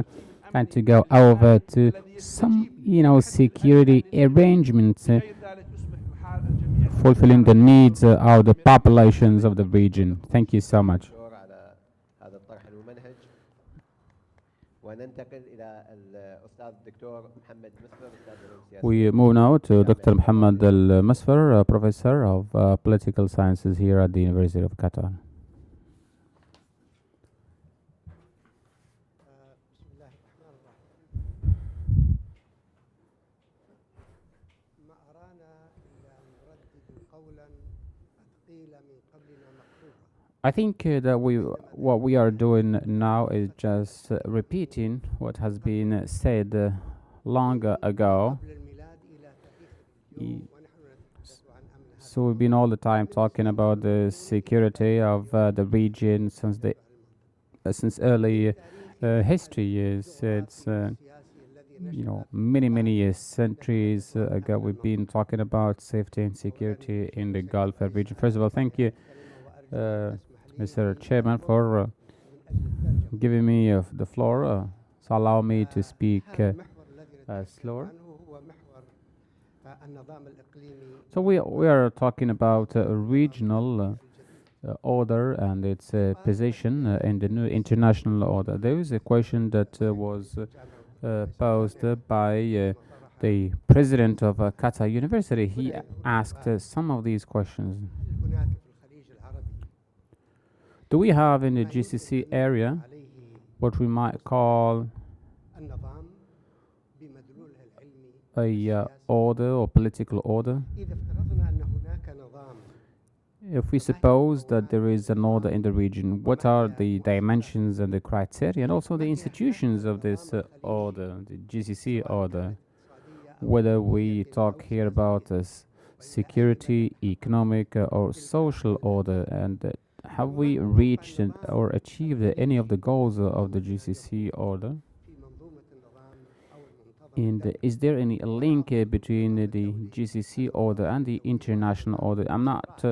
and to go over to some, security arrangements fulfilling the needs of the populations of the region. Thank you so much. الدكتور على هذا الطرح الممنهج. وننتقل إلى الأستاذ الدكتور محمد مسفر أستاذ علوم السياسة. We move now to Dr. Muhammad Al Masfar, professor of political sciences here at the University of Qatar. بسم الله الرحمن الرحيم. ما أرانا إلا أن نردد قولا قد قيل من قبلنا مكتوبا. I think that what we are doing now is just repeating what has been said long ago. قبل الميلاد إلى تاريخ اليوم ونحن نتحدث عن أمن هذا So we've been all the time talking about the security of the region since early history. It's many centuries ago we've been talking about safety and security in the Gulf region. First of all, thank you, Mr. Chairman, for giving me the floor. So allow me to speak slower. عنه هو محور النظام الإقليمي. So we are talking about regional order and its position in the new international order. There is a question that was posed by the president of Qatar University. He asked some of these questions. هناك في الخليج العربي Do we have in the GCC area عليه what we might call النظام بمدلولها العلمي. a order or political order? إذا افترضنا أن هناك نظام If we suppose that there is an order in the region, what are the dimensions and the criteria and also the institutions of this order, the GCC order? Whether we talk here about security, economic or social order, and have we reached or achieved any of the goals of the GCC order? في منظومة النظام أو المنتظم And is there any link between the GCC order and the international order? I'm not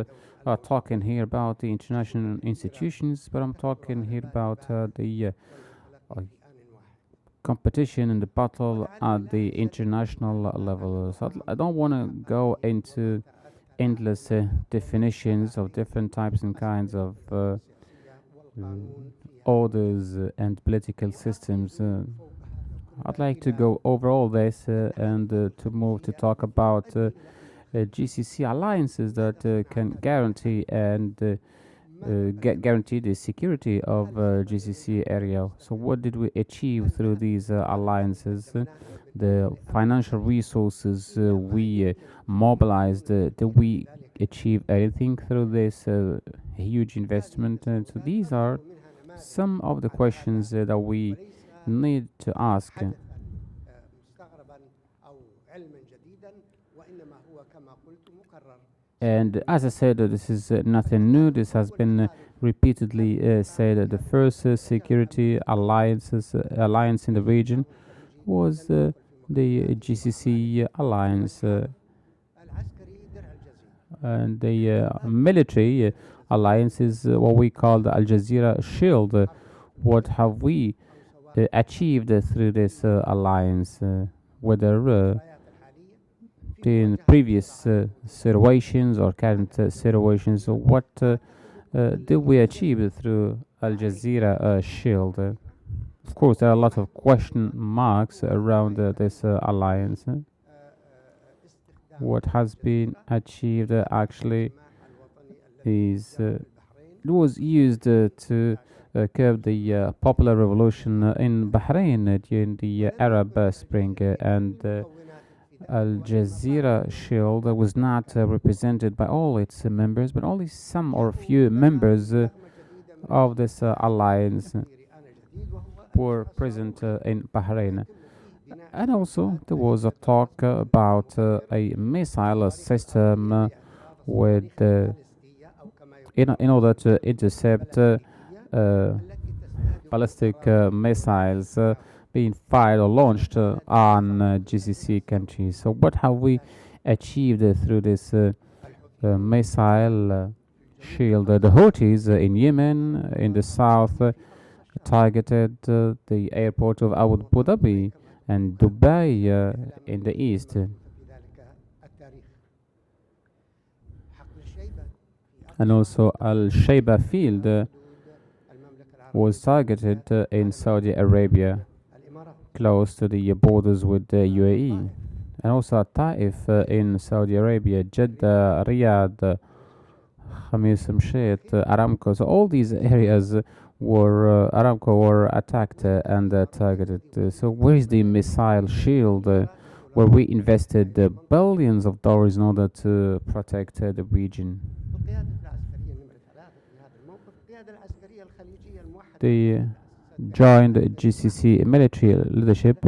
talking here about the international institutions, but I'm talking here about the competition and the battle at the international level. So I don't want to go into endless definitions of different types and kinds of orders and political systems. I'd like to go over all this and to move to talk about GCC alliances that can guarantee and guarantee the security of GCC area. So what did we achieve through these alliances? The financial resources we mobilized, did we achieve anything through this huge investment? So these are some of the questions that we need to ask. مستغربا أو علما جديدا وإنما هو كما قلت مقرر. And as I said, this is nothing new. This has been repeatedly said. The first security alliance in the region was the GCC alliance, العسكري درع الجزيرة. and the military alliance is what we call the Al Jazeera Shield. What have we achieved through this alliance? Whether in previous situations or current situations, what did we achieve through Al Jazeera Shield? Of course, there are a lot of question marks around this alliance. What has been achieved actually is it was used to curb the popular revolution in Bahrain during the Arab Spring, and Al Jazeera Shield was not represented by all its members, but only some or few members of this alliance were present in Bahrain. And also there was a talk about a missile system with in order to intercept ballistic missiles being fired or launched on GCC countries. So what have we achieved through this missile shield. The Houthis in Yemen, in the south, targeted the airport of Abu Dhabi and Dubai in the east. في ذلك التاريخ. حقل الشيبة في And also Al-Shayba field حدود المملكة العربية was targeted in Saudi Arabia, الإمارات. close to the borders with the UAE. And also Taif in Saudi Arabia, Jeddah, Riyadh, Khamis Mshet, Aramco. So all these areas were Aramco were attacked and targeted. So where is the missile shield where we invested billions of dollars in order to protect the region? القيادة العسكرية نمرة 3 في هذا الموقف القيادة العسكرية الخليجية الموحدة. The joint GCC military leadership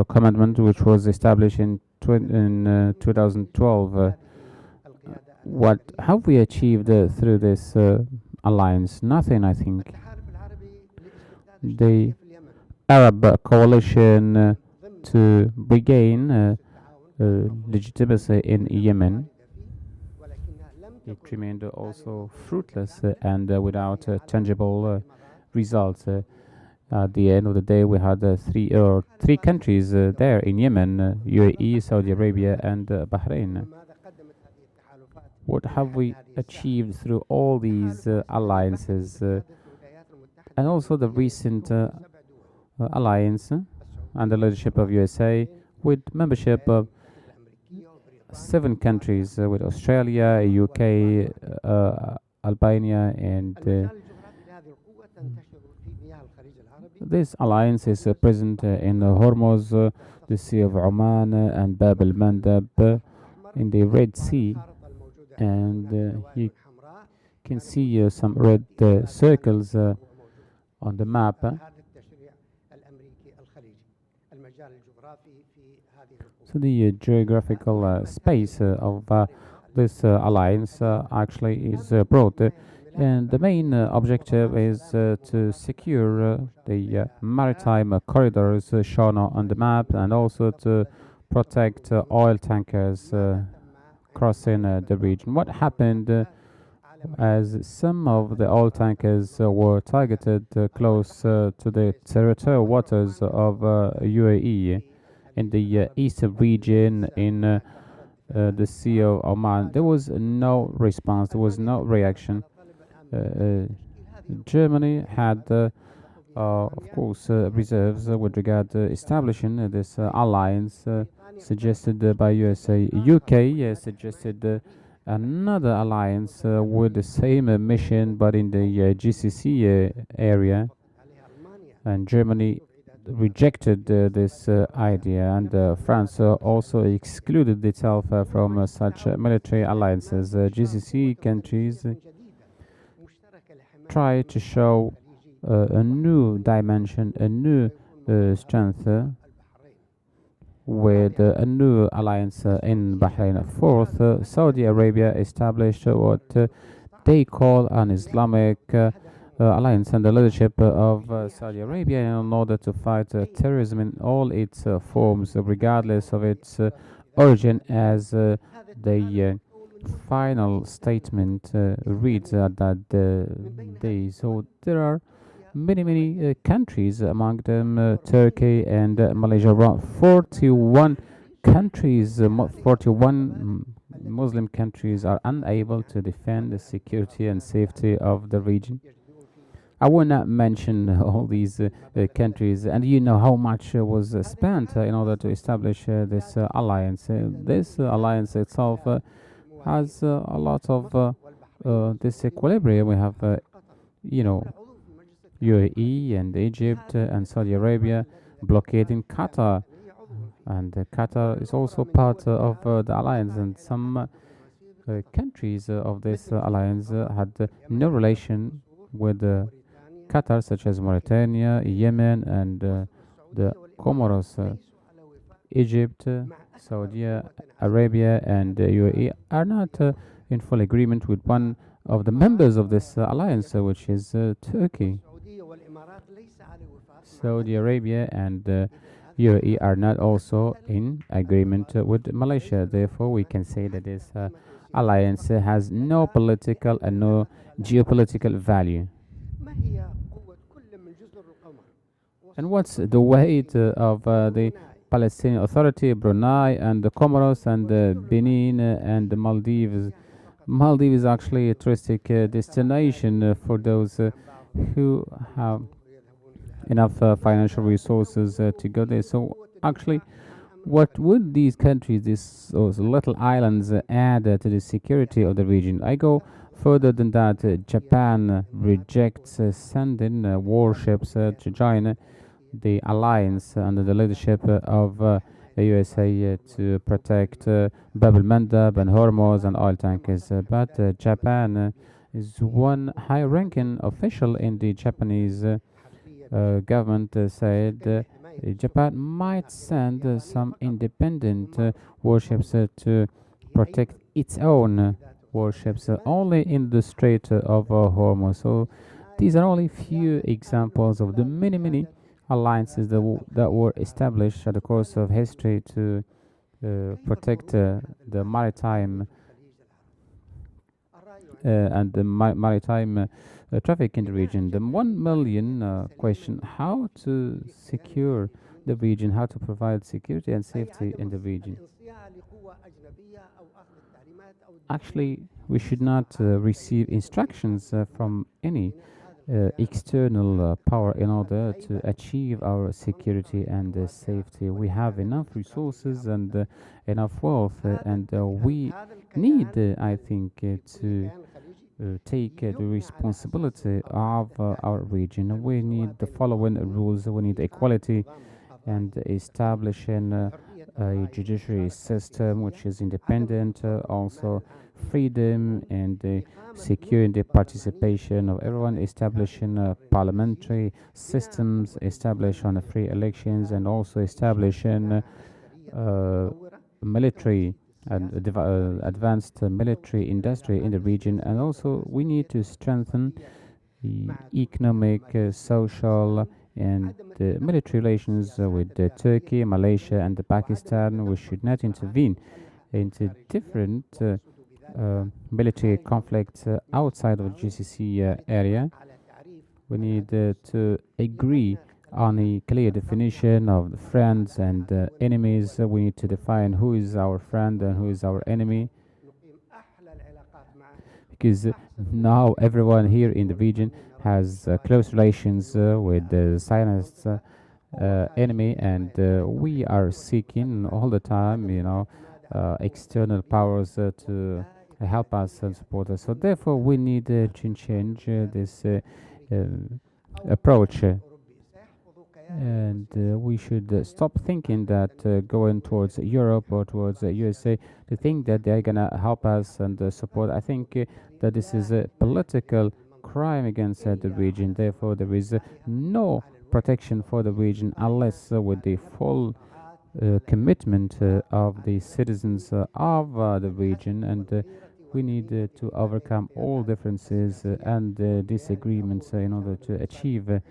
commandment, which was established in 2012. What have we achieved through this alliance? Nothing, I think. التحالف العربي لاسترداد The الشرعية في اليمن. Arab coalition ضمن to regain التعاون legitimacy in Yemen. ولكنها لم It تكن remained also fruitless and without tangible results. At the end of the day, we had three countries there in Yemen: UAE, Saudi Arabia, and Bahrain. ماذا قدمت هذه التحالفات What have we achieved through all these alliances الولايات المتحدة and also the recent 7 دول alliance under the leadership of USA with membership of الأمريكية وبريطانيا 7 countries with Australia, UK, Albania, and المجال الجغرافي لهذه القوة تنتشر في مياه الخليج العربي this alliance is present in Hormuz, the Sea of Oman, and Bab al-Mandab in the Red Sea. الخارطة الموجودة And الدوائر you الحمراء can see some red circles on the map. هذا التشريع الأمريكي الخليجي المجال الجغرافي في هذه القوة. So the geographical space of this alliance actually is broad, and the main objective is to secure the maritime corridors shown on the map, and also to protect oil tankers crossing the region. What happened as some of the oil tankers were targeted close to the territorial waters of UAE in the eastern region in the Sea of Oman. There was no response, there was no reaction. Germany had, of course, reserves with regard to establishing this alliance suggested by USA. UK suggested another alliance with the same mission but in the GCC area, and Germany rejected this idea, and France also excluded itself from such military alliances. GCC countries try to show a new dimension, a new strength with a new alliance in Bahrain. Fourth, Saudi Arabia established what they call an Islamic alliance under the leadership of Saudi Arabia in order to fight terrorism in all its forms, regardless of its origin, as the final statement reads at that day. So there are many countries, among them Turkey and Malaysia. Around 41 countries, 41 Muslim countries are unable to defend the security and safety of the region. I will not mention all these countries, and you know how much was spent in order to establish this alliance. This alliance itself has a lot of this equilibrium. We have, UAE and Egypt and Saudi Arabia blockading Qatar, and Qatar is also part of the alliance, and some countries of this alliance had no relation with Qatar, such as Mauritania, Yemen, and the Comoros. Egypt, Saudi Arabia, and UAE are not in full agreement with one of the members of this alliance, which is Turkey. Saudi Arabia and UAE are not also in agreement with Malaysia. Therefore, we can say that this alliance has no political and no geopolitical value. ما هي قوة كل من جزر القمر And what's the weight of the Palestinian Authority, Brunei, and the Comoros, and Benin, and the Maldives? Maldives is actually a touristic destination for those who have enough financial resources to go there. So actually, what would these countries, these those little islands, add to the security of the region? I go further than that. Japan rejects sending warships to join the alliance under the leadership of the USA to protect Bab el-Mandab and Hormuz and oil tankers. But Japan is one high-ranking official in the Japanese government said Japan might send some independent warships to protect its own warships only in the Strait of Hormuz. So these are only few examples of the many, many alliances that were established at the course of history to protect the maritime and the maritime traffic in the region. The 1 million question: how to secure the region, how to provide security and safety in the region. الانصياع لقوة أجنبية أو أخذ التعليمات أو Actually, we should not receive instructions from any external power in order to achieve our security and safety. We have enough resources and enough wealth, and we need, I think, to take the responsibility of our region. We need the following rules. We need equality and establishing a judiciary system which is independent, also freedom and securing the participation of everyone, establishing parliamentary systems, establish on free elections, and also establishing military and advanced military industry in the region. And also we need to strengthen the economic, social, and military relations with Turkey, Malaysia, and Pakistan. We should not intervene into different military conflicts outside of the GCC area. We need to agree on a clear definition of the friends and enemies. We need to define who is our friend and who is our enemy, because now everyone here in the region has close relations with the Zionist enemy, and we are seeking all the time, external powers to help us and support us. So therefore, we need to change this approach. And we should stop thinking that going towards Europe or towards USA to think that they're gonna help us and support. I think that this is a political crime against the region. Therefore, there is no protection for the region unless with the full commitment of the citizens of the region, and we need to overcome all differences and disagreements in order to achieve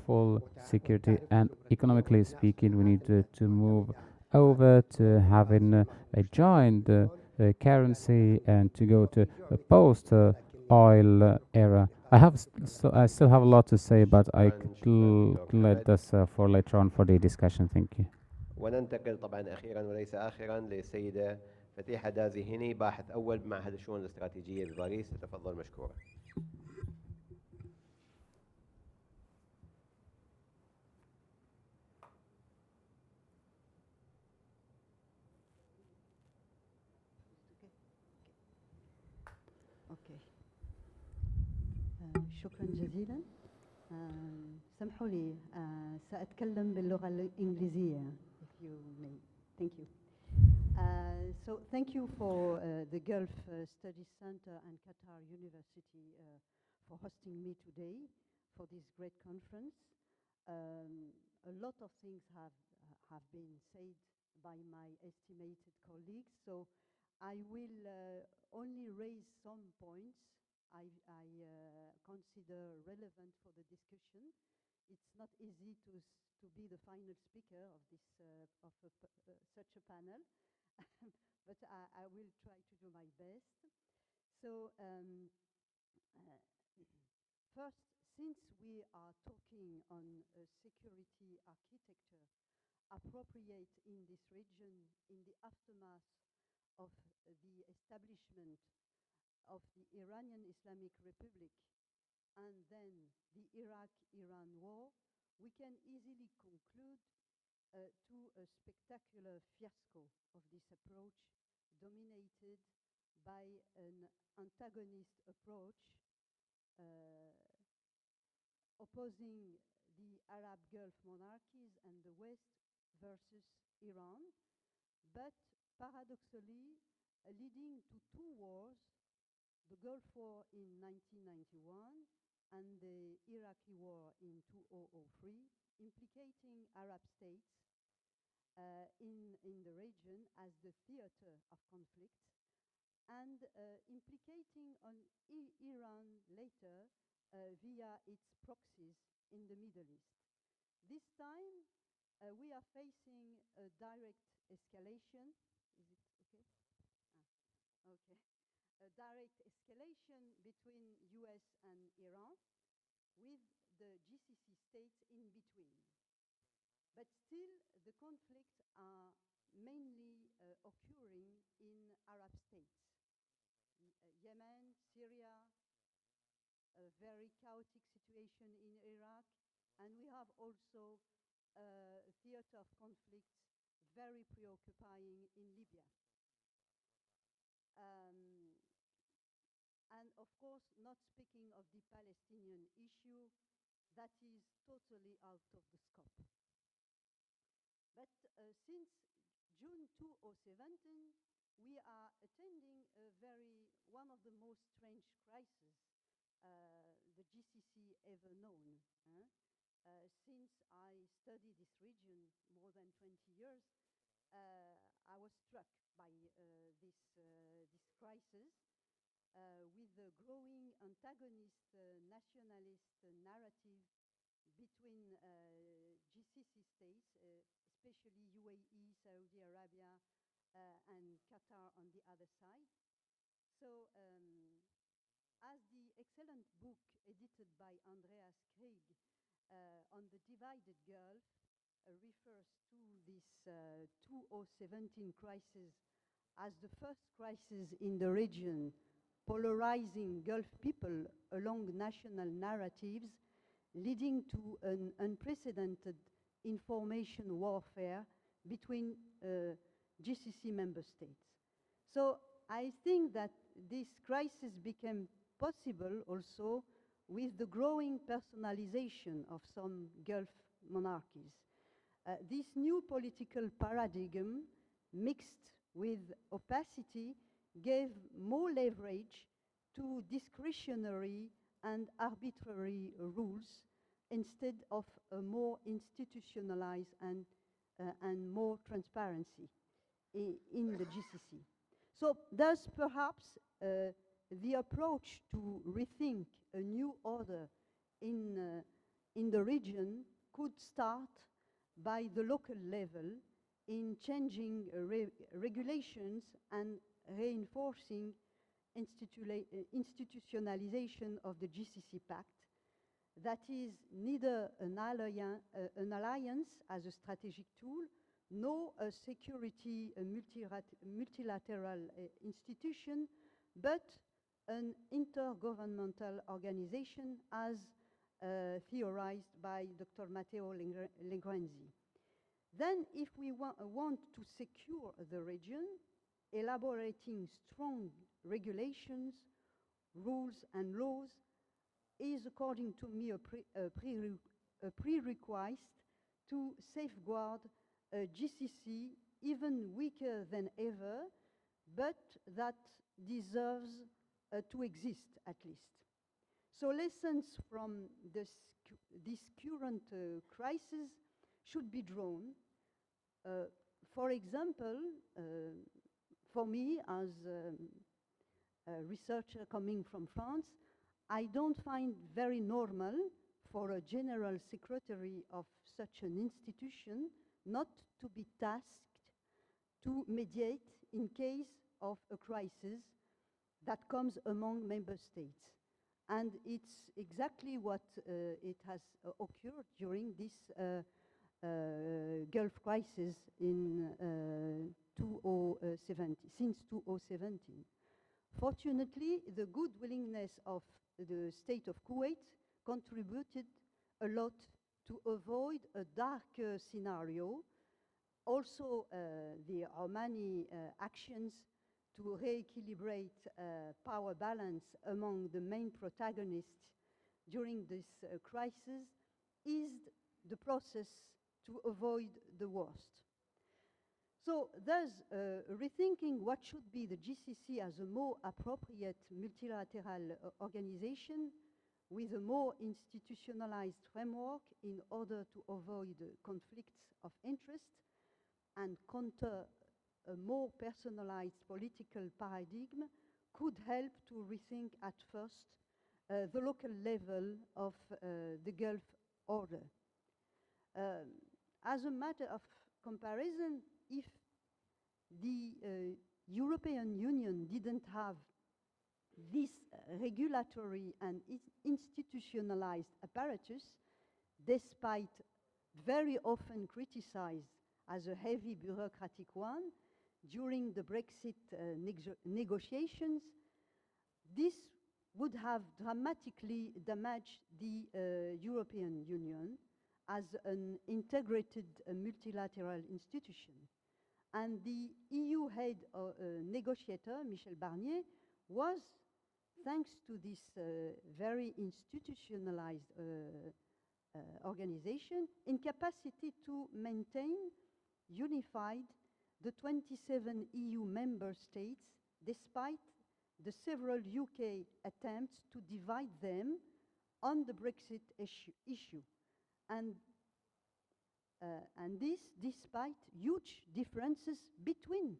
full security. And economically speaking, we need to move over to having a joint currency and to go to a post-oil era. I still have a lot to say, but I could let this for later on for the discussion. Thank you. وننتقل طبعا أخيرا وليس آخرا للسيدة فتيحة دازهيني باحث أول بمعهد الشؤون الاستراتيجية بباريس. تتفضل مشكورة. اوكي شكرا جزيلا. سمحوا لي سأتكلم باللغة الإنجليزية if you may. Thank you. So thank you for the Gulf Studies Center and Qatar University for hosting me today for this great conference. A lot of things have been said by my estimated colleagues, so I will only raise some points I consider relevant for the discussion, it's not easy to be the final speaker of this such a panel, but I will try to do my best. So first, since we are talking on a security architecture appropriate in this region in the aftermath of the establishment of the Iranian Islamic Republic and then the Iraq-Iran war, we can easily conclude to a spectacular fiasco of this approach dominated by an antagonist approach opposing the Arab Gulf monarchies and the West versus Iran, but paradoxally leading to two wars, the Gulf War in 1991 and the Iraqi war in 2003, implicating Arab states in the region as the theater of conflict, and implicating on Iran later via its proxies in the Middle East. This time, we are facing a direct escalation. Is it okay? Okay. A direct escalation between US and Iran, with the GCC states in between. But still, the conflicts are mainly occurring in Arab states. Yemen, Syria, a very chaotic situation in Iraq, and we have also a theater of conflicts very preoccupying in Libya. And of course, not speaking of the Palestinian issue, that is totally out of the scope. But since June 2017, we are attending one of the most strange crises the GCC ever known. Since I study this region more than 20 years, I was struck by this crisis with the growing antagonist nationalist narrative between GCC states, especially UAE, Saudi Arabia, and Qatar on the other side. So, as the excellent book edited by Andreas Krieg on the divided Gulf refers to this 2017 crisis as the first crisis in the region, polarizing Gulf people along national narratives, leading to an unprecedented information warfare between GCC member states. So I think that this crisis became possible also with the growing personalization of some Gulf monarchies. This new political paradigm, mixed with opacity, gave more leverage to discretionary and arbitrary rules instead of a more institutionalized and more transparency in the GCC. So thus perhaps the approach to rethink a new order in the region could start by the local level in changing regulations and reinforcing institutionalization of the GCC Pact, that is neither an alliance as a strategic tool, nor a security multilateral institution, but an intergovernmental organization as theorized by Dr. Matteo Legrenzi. Then, if we want to secure the region, elaborating strong regulations, rules, and laws is, according to me, a prerequisite to safeguard a GCC even weaker than ever, but that deserves to exist at least. So lessons from this current crisis should be drawn. For example, for me as a researcher coming from France, I don't find very normal for a general secretary of such an institution not to be tasked to mediate in case of a crisis that comes among member states. And it's exactly what it has occurred during this Gulf crisis in 2017, since 2017. Fortunately, the good willingness of the state of Kuwait contributed a lot to avoid a darker scenario. Also, the Omani actions to re-equilibrate power balance among the main protagonists during this crisis eased the process to avoid the worst. So thus, rethinking what should be the GCC as a more appropriate multilateral organization with a more institutionalized framework in order to avoid conflicts of interest and counter a more personalized political paradigm could help to rethink at first the local level of the Gulf order. As a matter of comparison, if the European Union didn't have this regulatory and institutionalized apparatus, despite very often criticized as a heavy bureaucratic one, during the Brexit negotiations, this would have dramatically damaged the European Union as an integrated multilateral institution. And the EU head negotiator, Michel Barnier, was, thanks to this very institutionalized organization, in capacity to maintain unified the 27 EU member states, despite the several UK attempts to divide them on the Brexit issue. And this despite huge differences between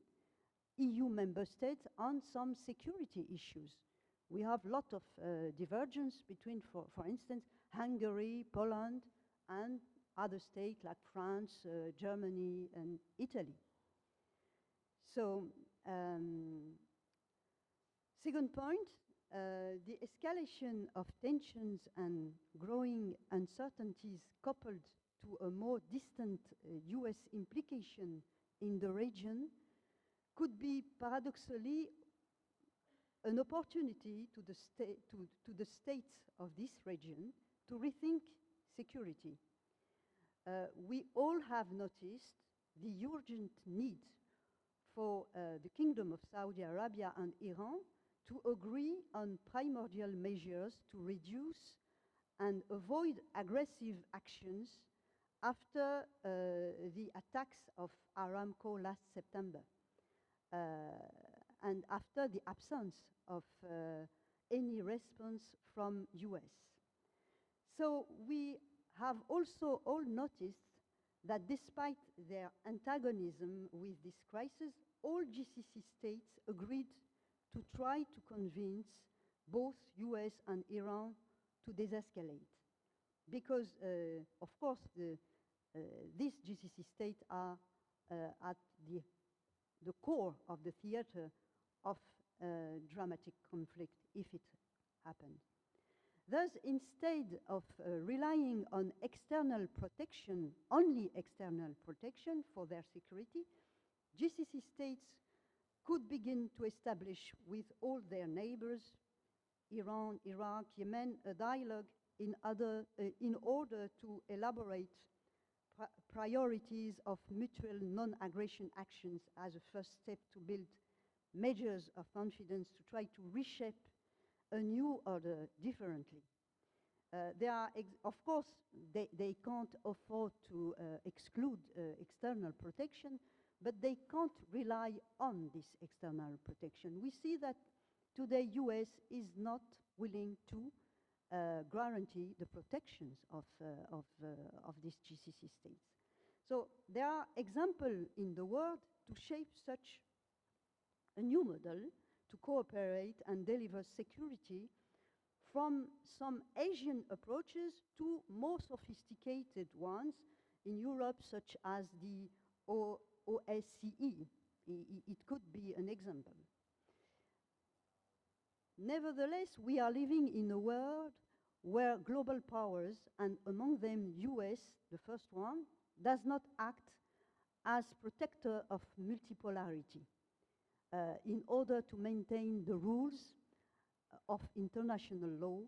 EU member states on some security issues. We have a lot of divergence between, for instance, Hungary, Poland, and other states like France, Germany, and Italy. So, second point, the escalation of tensions and growing uncertainties coupled to a more distant US implication in the region could be paradoxically an opportunity to the states of this region to rethink security. We all have noticed the urgent need for the Kingdom of Saudi Arabia and Iran to agree on primordial measures to reduce and avoid aggressive actions after the attacks of Aramco last September, and after the absence of any response from US. So we have also all noticed that despite their antagonism with this crisis, all GCC states agreed to try to convince both US and Iran to desescalate. Because, of course, these GCC states are at the core of the theater of dramatic conflict, if it happened. Thus, instead of relying on external protection, only external protection for their security, GCC states could begin to establish with all their neighbors, Iran, Iraq, Yemen, a dialogue in order to elaborate priorities of mutual non-aggression actions as a first step to build measures of confidence to try to reshape a new order differently. Of course, they can't afford to exclude external protection, but they can't rely on this external protection. We see that today US is not willing to guarantee the protections of these GCC states. So there are examples in the world to shape such a new model to cooperate and deliver security from some Asian approaches to more sophisticated ones in Europe, such as the OSCE. It could be an example. Nevertheless, we are living in a world where global powers, and among them US, the first one, does not act as protector of multipolarity in order to maintain the rules of international law,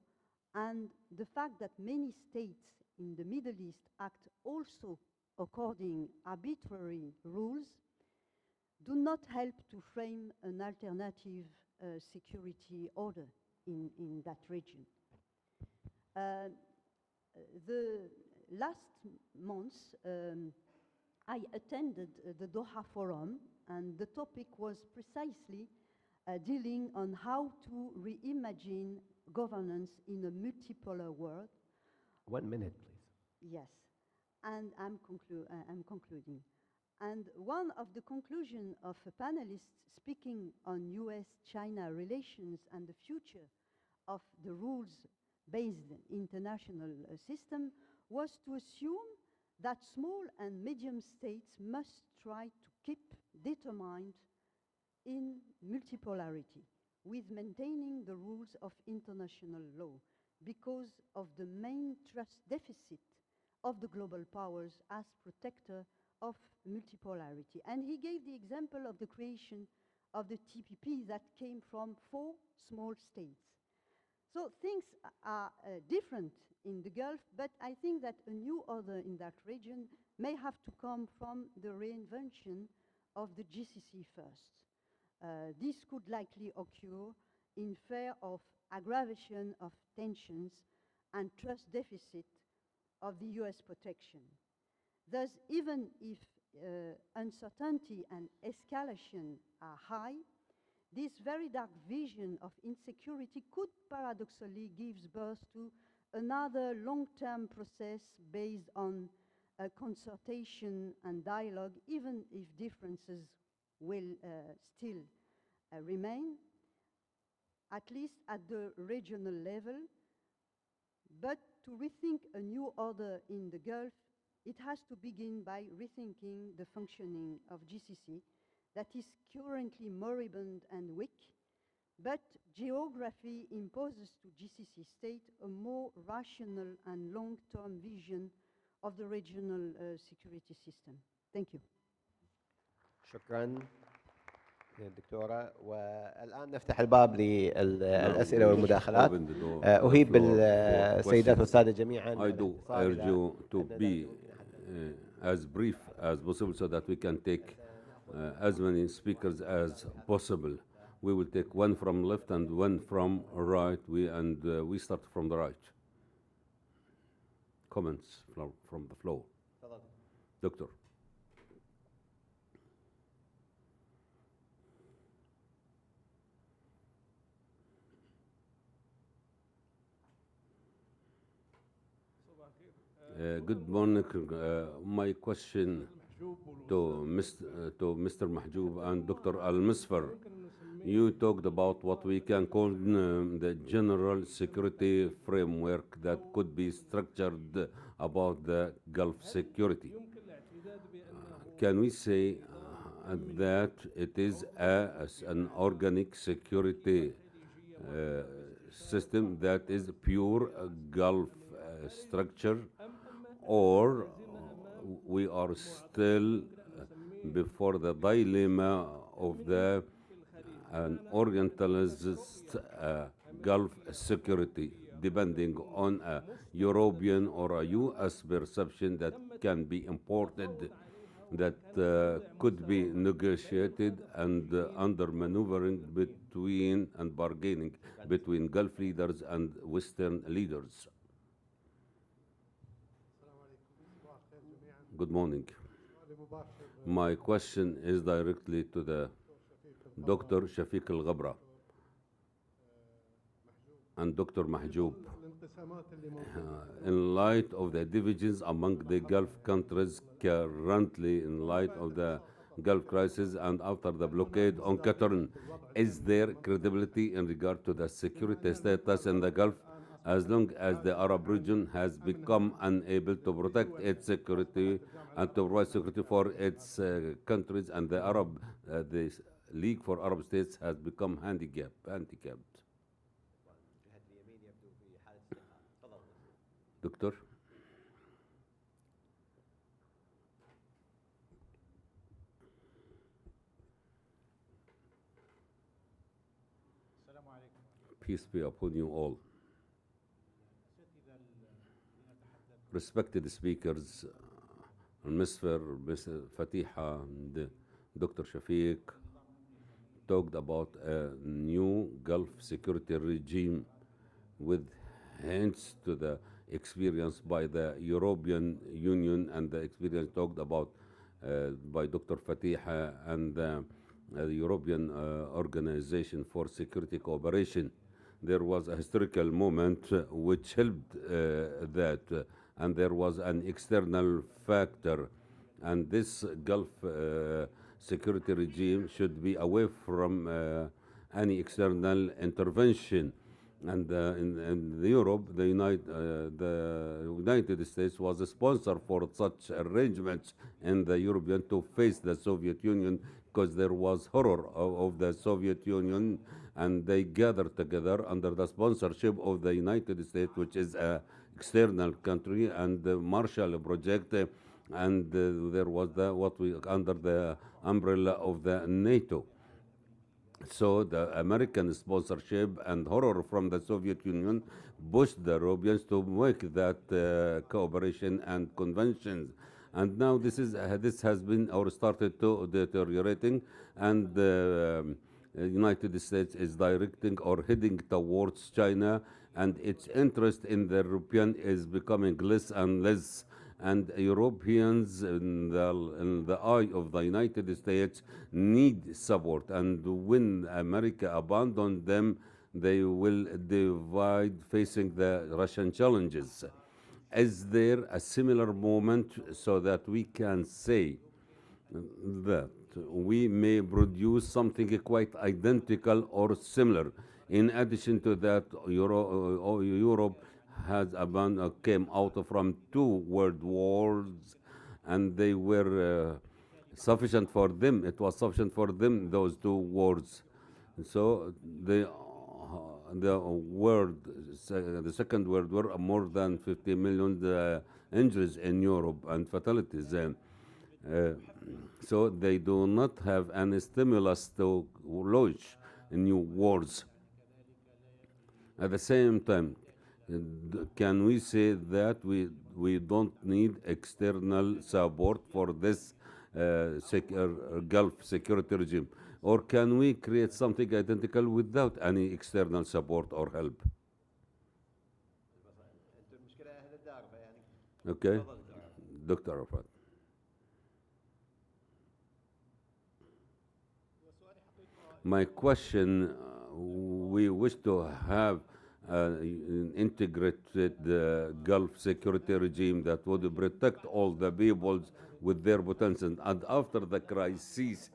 and the fact that many states in the Middle East act also according arbitrary rules do not help to frame an alternative security order in that region. The last month, I attended the Doha Forum, and the topic was precisely dealing on how to reimagine governance in a multipolar world. 1 minute, please. Yes, and I'm concluding. And one of the conclusions of a panelist speaking on US-China relations and the future of the rules-based international system was to assume that small and medium states must try to keep determined in multipolarity with maintaining the rules of international law because of the main trust deficit of the global powers as protector of multipolarity. And he gave the example of the creation of the TPP that came from 4 small states. So things are different in the Gulf, but I think that a new order in that region may have to come from the reinvention of the GCC first. This could likely occur in fear of aggravation of tensions and trust deficit of the US protection. Thus, even if uncertainty and escalation are high, this very dark vision of insecurity could paradoxically give birth to another long-term process based on consultation and dialogue, even if differences will still remain, at least at the regional level. But to rethink a new order in the Gulf, it has to begin by rethinking the functioning of GCC that is currently moribund and weak, but geography imposes to GCC state a more rational and long-term vision of the regional security system. Thank you. شكرا يا دكتورة. والآن نفتح الباب للأسئلة والمداخلات. أهيب بالسيدات والسادة جميعا. I do urge you to be as brief as possible so that we can take as many speakers as possible. We will take one from left and one from right. We start from the right. Comments from the floor. Doctor. Good morning. My question to Mr. Mahjoub and Dr. Al-Misfar. You talked about what we can call the general security framework that could be structured about the Gulf security. Can we say that it is an organic security system that is pure Gulf structure, or we are still before the dilemma of an Orientalist Gulf security, depending on a European or a US perception that can be imported, that could be negotiated and under maneuvering between and bargaining between Gulf leaders and Western leaders? Good morning. My question is directly to the Dr. Shafiq Al-Ghabra and Dr. Mahjoub. In light of the divisions among the Gulf countries currently, in light of the Gulf crisis and after the blockade on Qatar, is there credibility in regard to the security status in the Gulf as long as the Arab region has become unable to protect its security and to provide security for its countries, and the League for Arab States has become handicapped. Doctor? Peace be upon you all. Respected speakers, Mr. Fatiha and Dr. Shafiq talked about a new Gulf security regime with hints to the experience by the European Union and the experience talked about by Dr. Fatiha and the European Organization for Security Cooperation. There was a historical moment which helped that, and there was an external factor, and this Gulf security regime should be away from any external intervention. And in Europe, the United States was a sponsor for such arrangements in the European to face the Soviet Union, because there was horror of the Soviet Union, and they gathered together under the sponsorship of the United States, which is an external country, and the Marshall Project, and there was under the umbrella of the NATO. So the American sponsorship and horror from the Soviet Union pushed the Europeans to make that cooperation and conventions. And now this has been or started to deteriorating, and the United States is directing or heading towards China, and its interest in the European is becoming less and less. And Europeans, in the eye of the United States, need support. And when America abandons them, they will divide facing the Russian challenges. Is there a similar moment so that we can say that we may produce something quite identical or similar? In addition to that, Europe came out from 2 world wars, and they were sufficient for them. It was sufficient for them, those 2 wars. So the Second World War, more than 50 million injuries in Europe and fatalities. So they do not have any stimulus to launch new wars. At the same time, can we say that we don't need external support for this Gulf security regime? Or can we create something identical without any external support or help? Okay, Dr. Arafat. My question, we wish to have an integrated Gulf security regime that would protect all the peoples with their potential. And after the crisis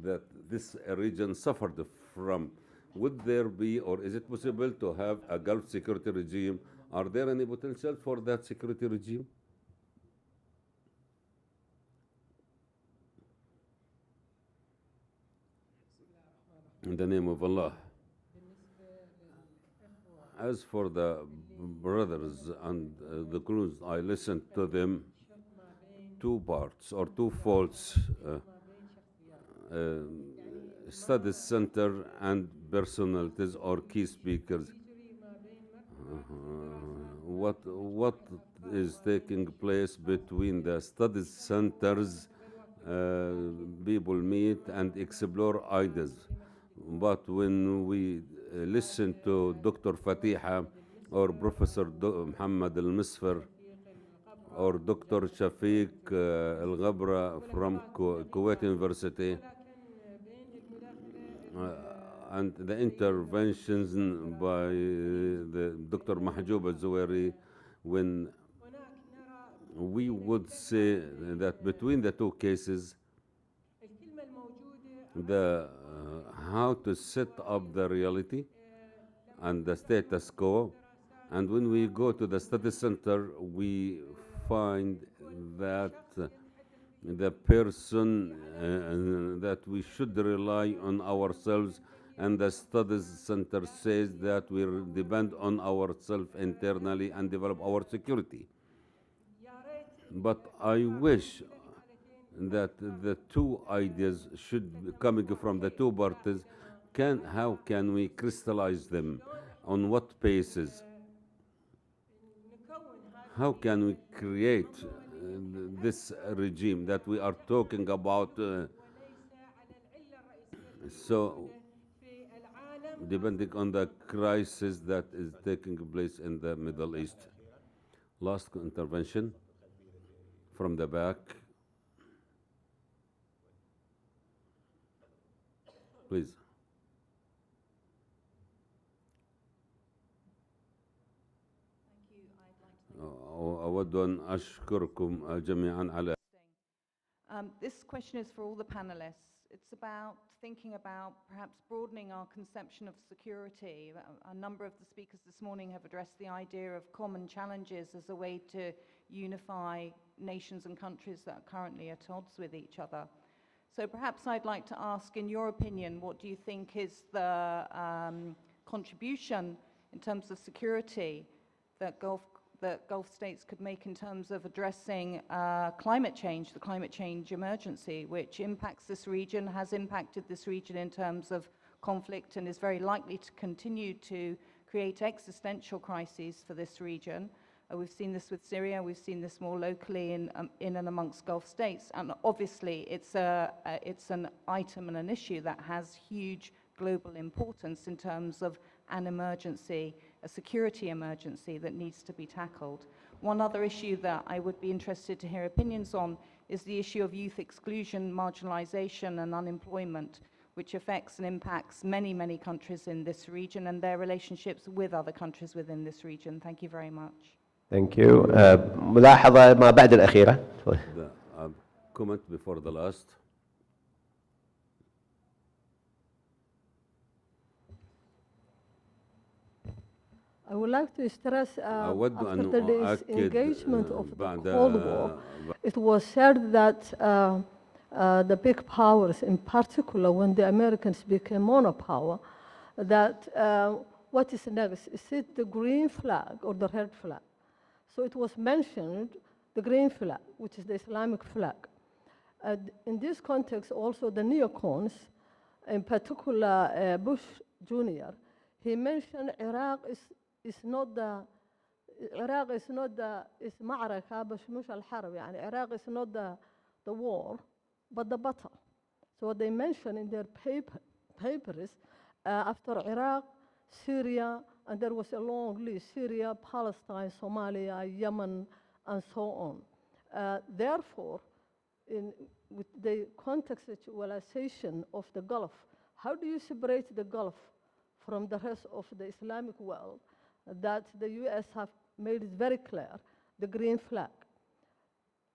that this region suffered from, would there be, or is it possible to have a Gulf security regime? Are there any potential for that security regime? In the name of Allah. As for the brothers and the crews, I listened to them, 2 parts or 2 folds, studies center and personalities or key speakers. What is taking place between the studies centers? People meet and explore ideas. But when we listen to Dr. Fatiha or Professor Muhammad al-Misfar or Dr. Shafiq al-Ghabra from Kuwait University, and the interventions by the Dr. Mahjoub al-Zawahiri, when we would say that between the 2 cases, how to set up the reality and the status quo And when we go to the study center, we find that the person that we should rely on ourselves, and the studies center says that we depend on ourselves internally and develop our security. But I wish that the two ideas should be coming from the two parties. How can we crystallize them? On what basis? How can we create this regime that we are talking about? So, depending on the crisis that is taking place in the Middle East. Last intervention from the back. Please. أود أن أشكركم جميعا على. This question is for all the panelists. It's about thinking about perhaps broadening our conception of security. A number of the speakers this morning have addressed the idea of common challenges as a way to unify nations and countries that are currently at odds with each other. So perhaps I'd like to ask, in your opinion, what do you think is the contribution in terms of security that Gulf states could make in terms of addressing climate change, the climate change emergency, which impacts this region, has impacted this region in terms of conflict, and is very likely to continue to create existential crises for this region. We've seen this with Syria, we've seen this more locally in and amongst Gulf states, and obviously it's an item and an issue that has huge global importance in terms of an emergency, a security emergency that needs to be tackled. One other issue that I would be interested to hear opinions on is the issue of youth exclusion, marginalization, and unemployment, which affects and impacts many, many countries in this region and their relationships with other countries within this region. Thank you very much. Thank you. ملاحظة ما بعد الأخيرة. The comment before the last. I would like to stress أود after أن the أؤكد disengagement of the بعد Cold War, it was said that the big powers, in particular when the Americans became monopower, that what is next? Is it the green flag or the red flag? So it was mentioned the green flag, which is the Islamic flag. In this context, also the neocons, in particular Bush Jr., he mentioned Iraq is not the معركة مش الحرب يعني Iraq is not the war but the battle. So what they mentioned in their papers after Iraq, Syria, and there was a long list: Syria, Palestine, Somalia, Yemen, and so on. Therefore, with the contextualization of the Gulf, how do you separate the Gulf from the rest of the Islamic world that the US have made it very clear, the green flag?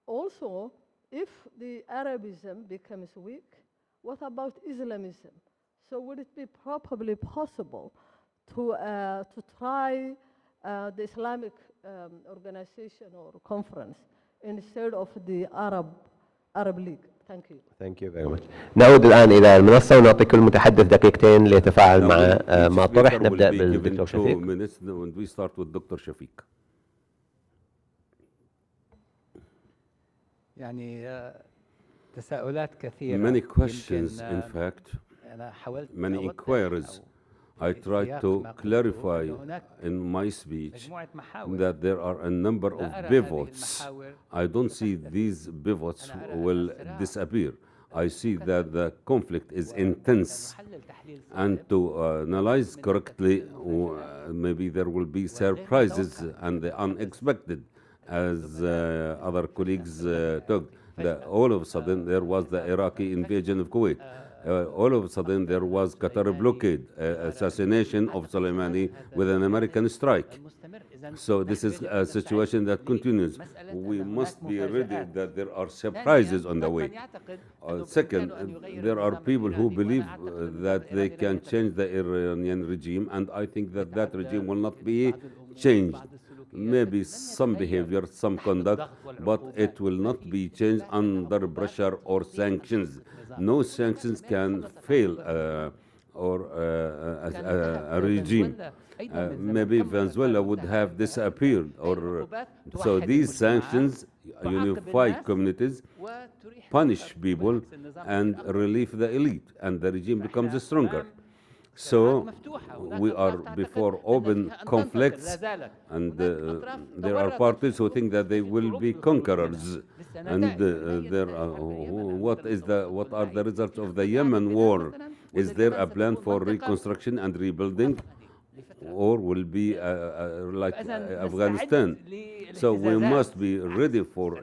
Also, if the Arabism becomes weak, what about Islamism? So would it be probably possible to try the Islamic organization or conference instead of the Arab League? Thank you. Thank you very much. نعود الآن إلى المنصة ونعطي كل متحدث دقيقتين ليتفاعل مع ما طرح. نبدأ بالدكتور شفيق. When we start with Dr. شفيق. يعني تساؤلات كثيرة. Many questions, in fact, many inquiries. I tried to clarify in my speech that there are a number of pivots. I don't see these pivots will disappear. I see that the conflict is intense, and to analyze correctly, maybe there will be surprises and the unexpected, as other colleagues talked. All of a sudden there was the Iraqi invasion of Kuwait. All of a sudden there was Qatar blockade, assassination of Soleimani with an American strike. So this is a situation that continues. We must be ready that there are surprises on the way. Second, there are people who believe that they can change the Iranian regime, and I think that that regime will not be changed. Maybe some behavior, some conduct, but it will not be changed under pressure or sanctions. No sanctions can fail a regime. Maybe Venezuela would have disappeared, or so these sanctions unify communities, punish people, and relieve the elite, and the regime becomes stronger. So we are before open conflicts, and there are parties who think that they will be conquerors. And what are the results of the Yemen war? Is there a plan for reconstruction and rebuilding, or will be like Afghanistan? So we must be ready for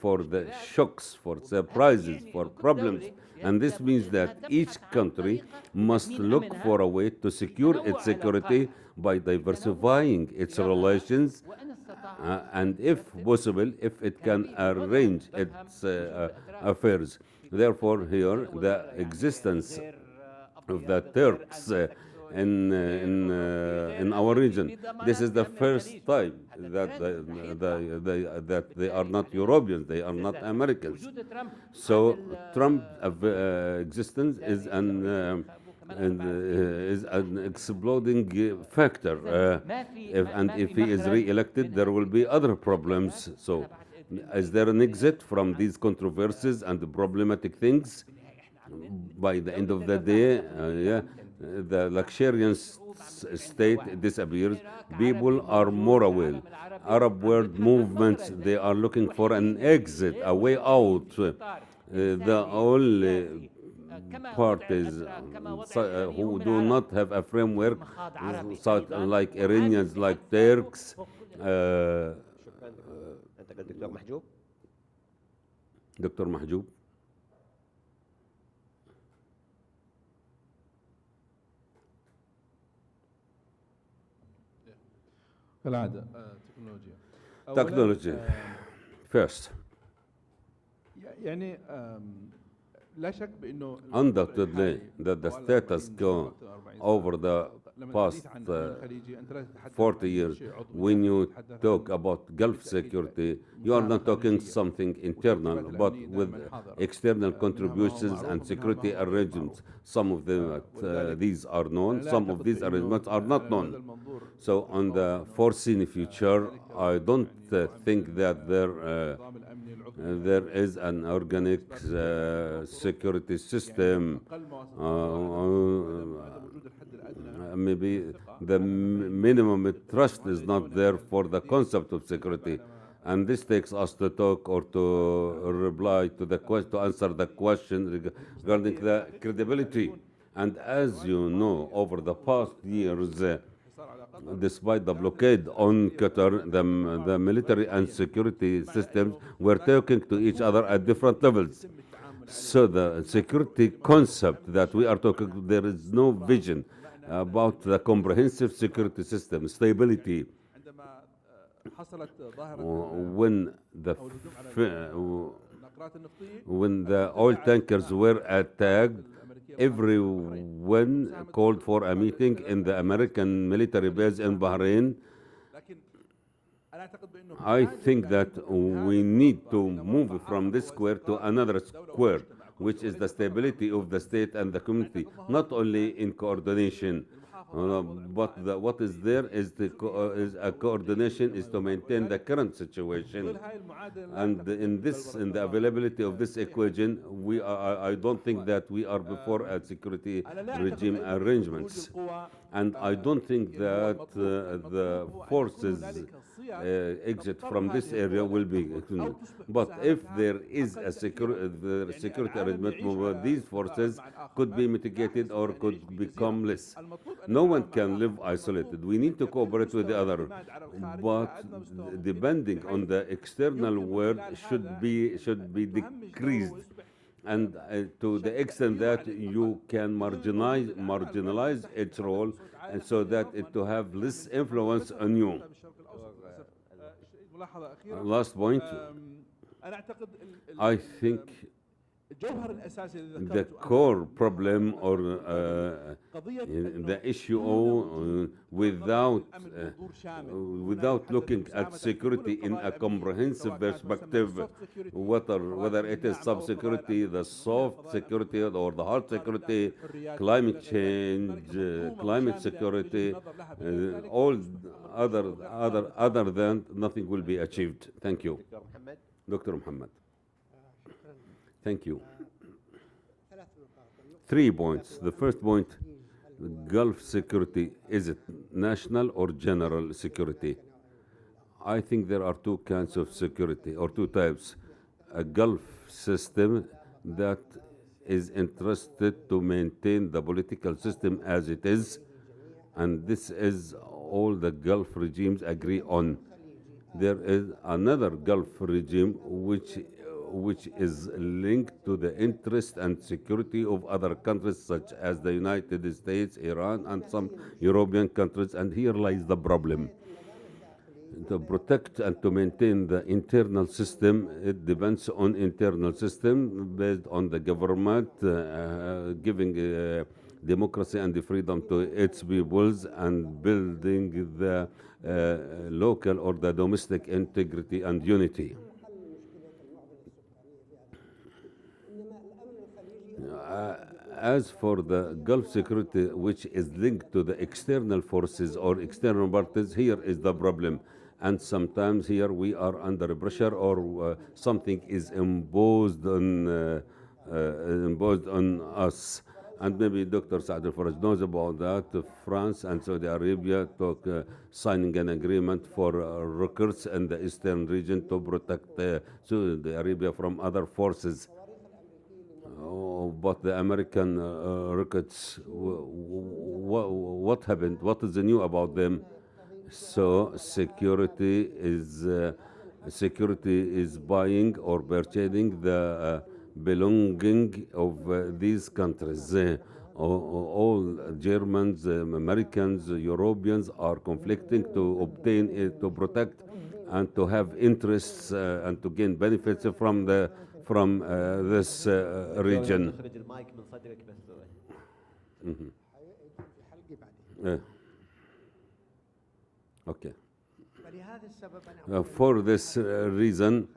the shocks, for surprises, for problems. And this means that each country must look for a way to secure its security by diversifying its relations, and if possible, if it can arrange its affairs. Therefore, here, the existence of the Turks in our region. This is the first time that that they are not Europeans, they are not Americans. So Trump's existence is an exploding factor. If he is re-elected, there will be other problems. So is there an exit from these controversies and the problematic things? By the end of the day, the luxuriant state disappears. People are more aware. Arab world movements, they are looking for an exit, a way out. The only parties who do not have a framework, such like Iranians, like Turks. Dr. Mahjoub. كالعادة Technology. First. يعني لا شك بأنه Undoubtedly that the status quo over the past 40 years, when you talk about Gulf security, you are not talking something internal, but with external contributions and security arrangements. Some of them, these are known, some of these arrangements are not known. So on the foreseen future, I don't think that there is an organic security system. Maybe the minimum trust is not there for the concept of security. And this takes us to talk or to reply to the question, to answer the question regarding the credibility. And as you know, over the past years, despite the blockade on Qatar, the military and security systems were talking to each other at different levels. So the security concept that we are talking, there is no vision about the comprehensive security system, stability. When the oil tankers were attacked, everyone called for a meeting in the American military base in Bahrain. I think that we need to move from this square to another square, which is the stability of the state and the community, not only in coordination, but what is there is a coordination is to maintain the current situation. And in the availability of this equation, I don't think that we are before a security regime arrangements. And I don't think that the forces exit from this area will be. But if there is a security arrangement, these forces could be mitigated or could become less. No one can live isolated. We need to cooperate with the other. But depending on the external world should be decreased. And to the extent that you can marginalize its role, and so that it to have less influence on you. Last point, I think الجوهر الأساسي اللي the ذكرته core problem or قضية the issue without without looking at security in a comprehensive perspective, whether it is sub-security, the soft security, or the hard security, climate change, climate security, all other than nothing will be achieved. Thank you. Dr. Muhammad. Thank you. 3 points. The first point, Gulf security, is it national or general security? I think there are two kinds of security, or two types. A Gulf system that is interested to maintain the political system as it is, and this is all the Gulf regimes agree on. There is another Gulf regime which is linked to the interest and security of other countries such as the United States, Iran, and some European countries, and here lies the problem. To protect and to maintain the internal system, it depends on internal system based on the government giving democracy and the freedom to its peoples and building the local or the domestic integrity and unity. As for the Gulf security, which is linked to the external forces or external parties, here is the problem. And sometimes here we are under pressure or something is imposed on us. And maybe Dr. Saad al-Faraj knows about that. France and Saudi Arabia took signing an agreement for rockets in the eastern region to protect Saudi Arabia from other forces. But the American rockets, what happened? What is new about them? So security is buying or purchasing the belonging of these countries. All Germans, Americans, Europeans are conflicting to obtain it, to protect and to have interests and to gain benefits from this region. Okay. For this reason,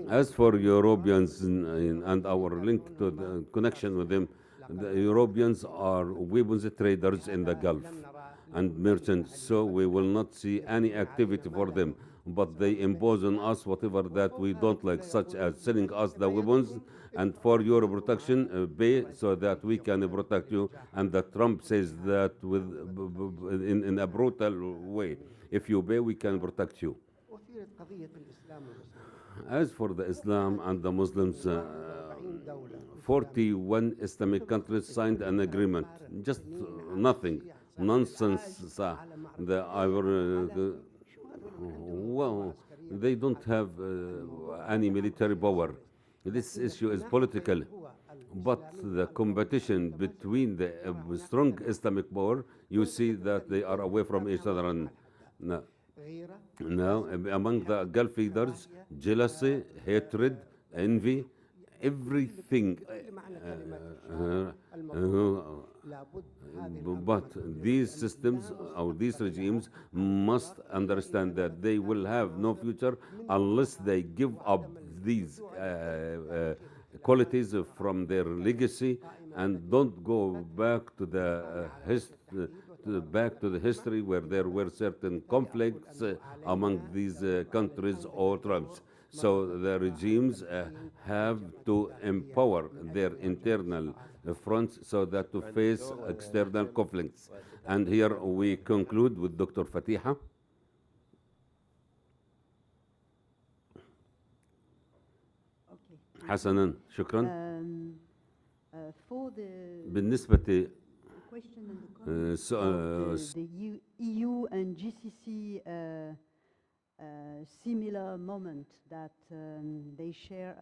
as for Europeans and our link to the connection with them, the Europeans are weapons traders in the Gulf and merchants, so we will not see any activity for them. But they impose on us whatever that we don't like, such as selling us the weapons, and for your protection, pay so that we can protect you. And that Trump says that in a brutal way. If you pay, we can protect you. As for the Islam and the Muslims, 41 Islamic countries signed an agreement. Just nothing, nonsense. Well, they don't have any military power. This issue is political, but the competition between the strong Islamic power, you see that they are away from each other. And now, among the Gulf leaders, jealousy, hatred, envy, everything. But these systems or these regimes must understand that they will have no future unless they give up these qualities from their legacy and don't go back to the history where there were certain conflicts among these countries or tribes. So the regimes have to empower their internal fronts so that to face external conflicts. And here we conclude with Dr. Fatiha. حسنا شكرا. بالنسبة the EU and GCC similar moment that they share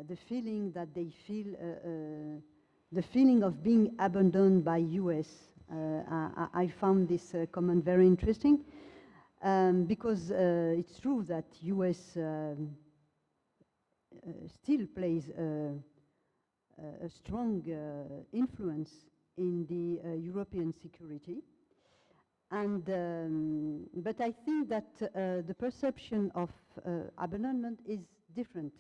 the feeling that they feel the feeling of being abandoned by US. I found this comment very interesting because it's true that US still plays a strong influence in the European security. And, but I think that the perception of abandonment is different.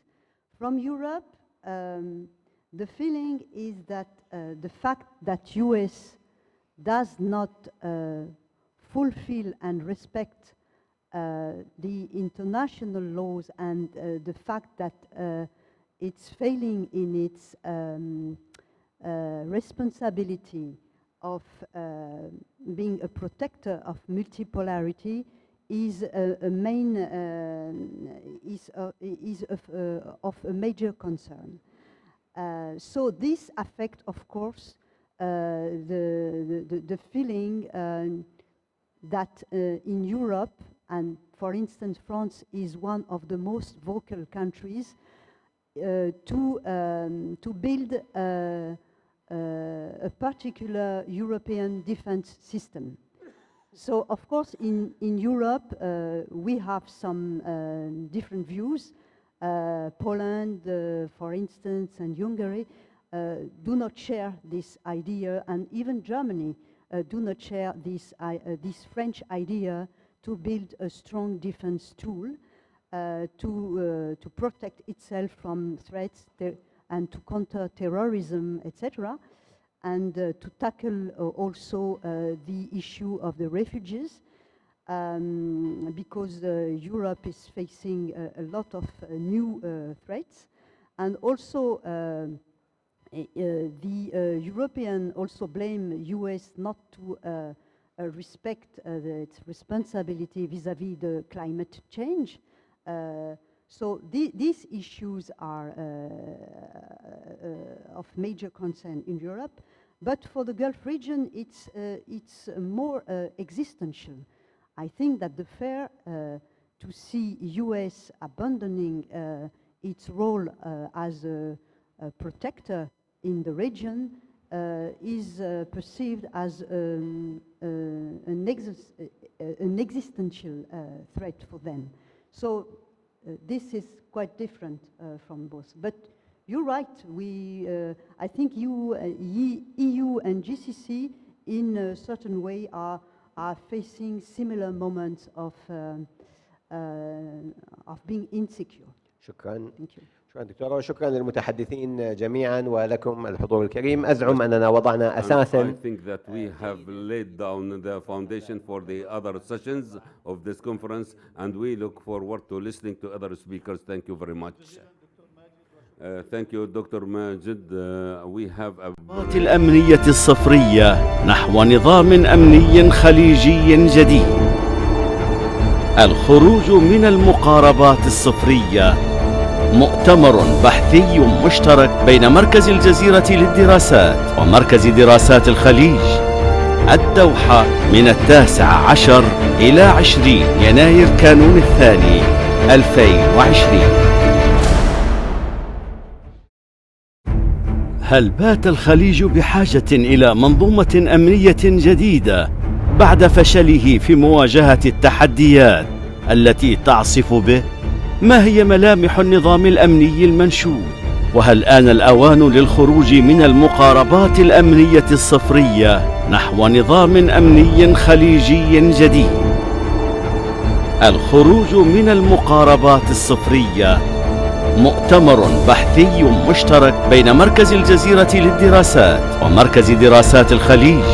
From Europe, the feeling is that the fact that US does not fulfill and respect the international laws, and the fact that it's failing in its responsibility of being a protector of multipolarity is a main of a major concern. So this affects, of course, the feeling that in Europe, and for instance, France is one of the most vocal countries to build a particular European defense system. So, of course, in Europe, we have some different views. Poland, for instance, and Hungary do not share this idea, and even Germany do not share this French idea to build a strong defense tool to protect itself from threats and to counter terrorism, etc., and to tackle also the issue of the refugees, because Europe is facing a lot of new threats, and also the Europeans also blame US not to respect its responsibility vis-à-vis the climate change. So these issues are of major concern in Europe, but for the Gulf region, it's more existential. I think that the fear to see US abandoning its role as a protector in the region is perceived as an existential threat for them. So this is quite different from both. But you're right. I think EU and GCC, in a certain way, are facing similar moments of being insecure. شكرا. Thank you. شكرا دكتورة، وشكرا للمتحدثين جميعا ولكم الحضور الكريم. أزعم أننا وضعنا أساسا. I think that we have laid down the foundation for the other sessions of this conference, and we look forward to listening to other speakers. Thank you very much. Thank you, Dr. Majid. We have الأمنية الصفرية نحو نظام أمني خليجي جديد. الخروج من المقاربات الصفرية، مؤتمر بحثي مشترك بين مركز الجزيرة للدراسات ومركز دراسات الخليج، الدوحة، من 19 إلى 20 يناير كانون الثاني 2020. هل بات الخليج بحاجة إلى منظومة أمنية جديدة بعد فشله في مواجهة التحديات التي تعصف به؟ ما هي ملامح النظام الأمني المنشود؟ وهل آن الأوان للخروج من المقاربات الأمنية الصفرية نحو نظام أمني خليجي جديد؟ الخروج من المقاربات الصفرية، مؤتمر بحثي مشترك بين مركز الجزيرة للدراسات ومركز دراسات الخليج،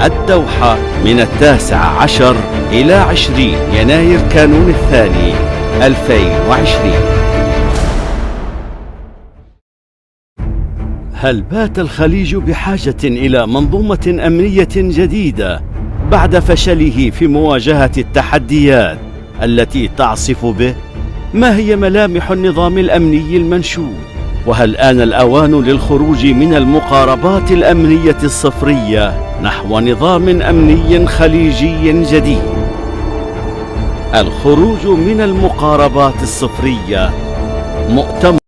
الدوحة، من 19 إلى 20 يناير كانون الثاني 2020. هل بات الخليج بحاجة إلى منظومة أمنية جديدة بعد فشله في مواجهة التحديات التي تعصف به؟ ما هي ملامح النظام الأمني المنشود؟ وهل آن الأوان للخروج من المقاربات الأمنية الصفرية نحو نظام أمني خليجي جديد؟ الخروج من المقاربات الصفرية، مؤتمر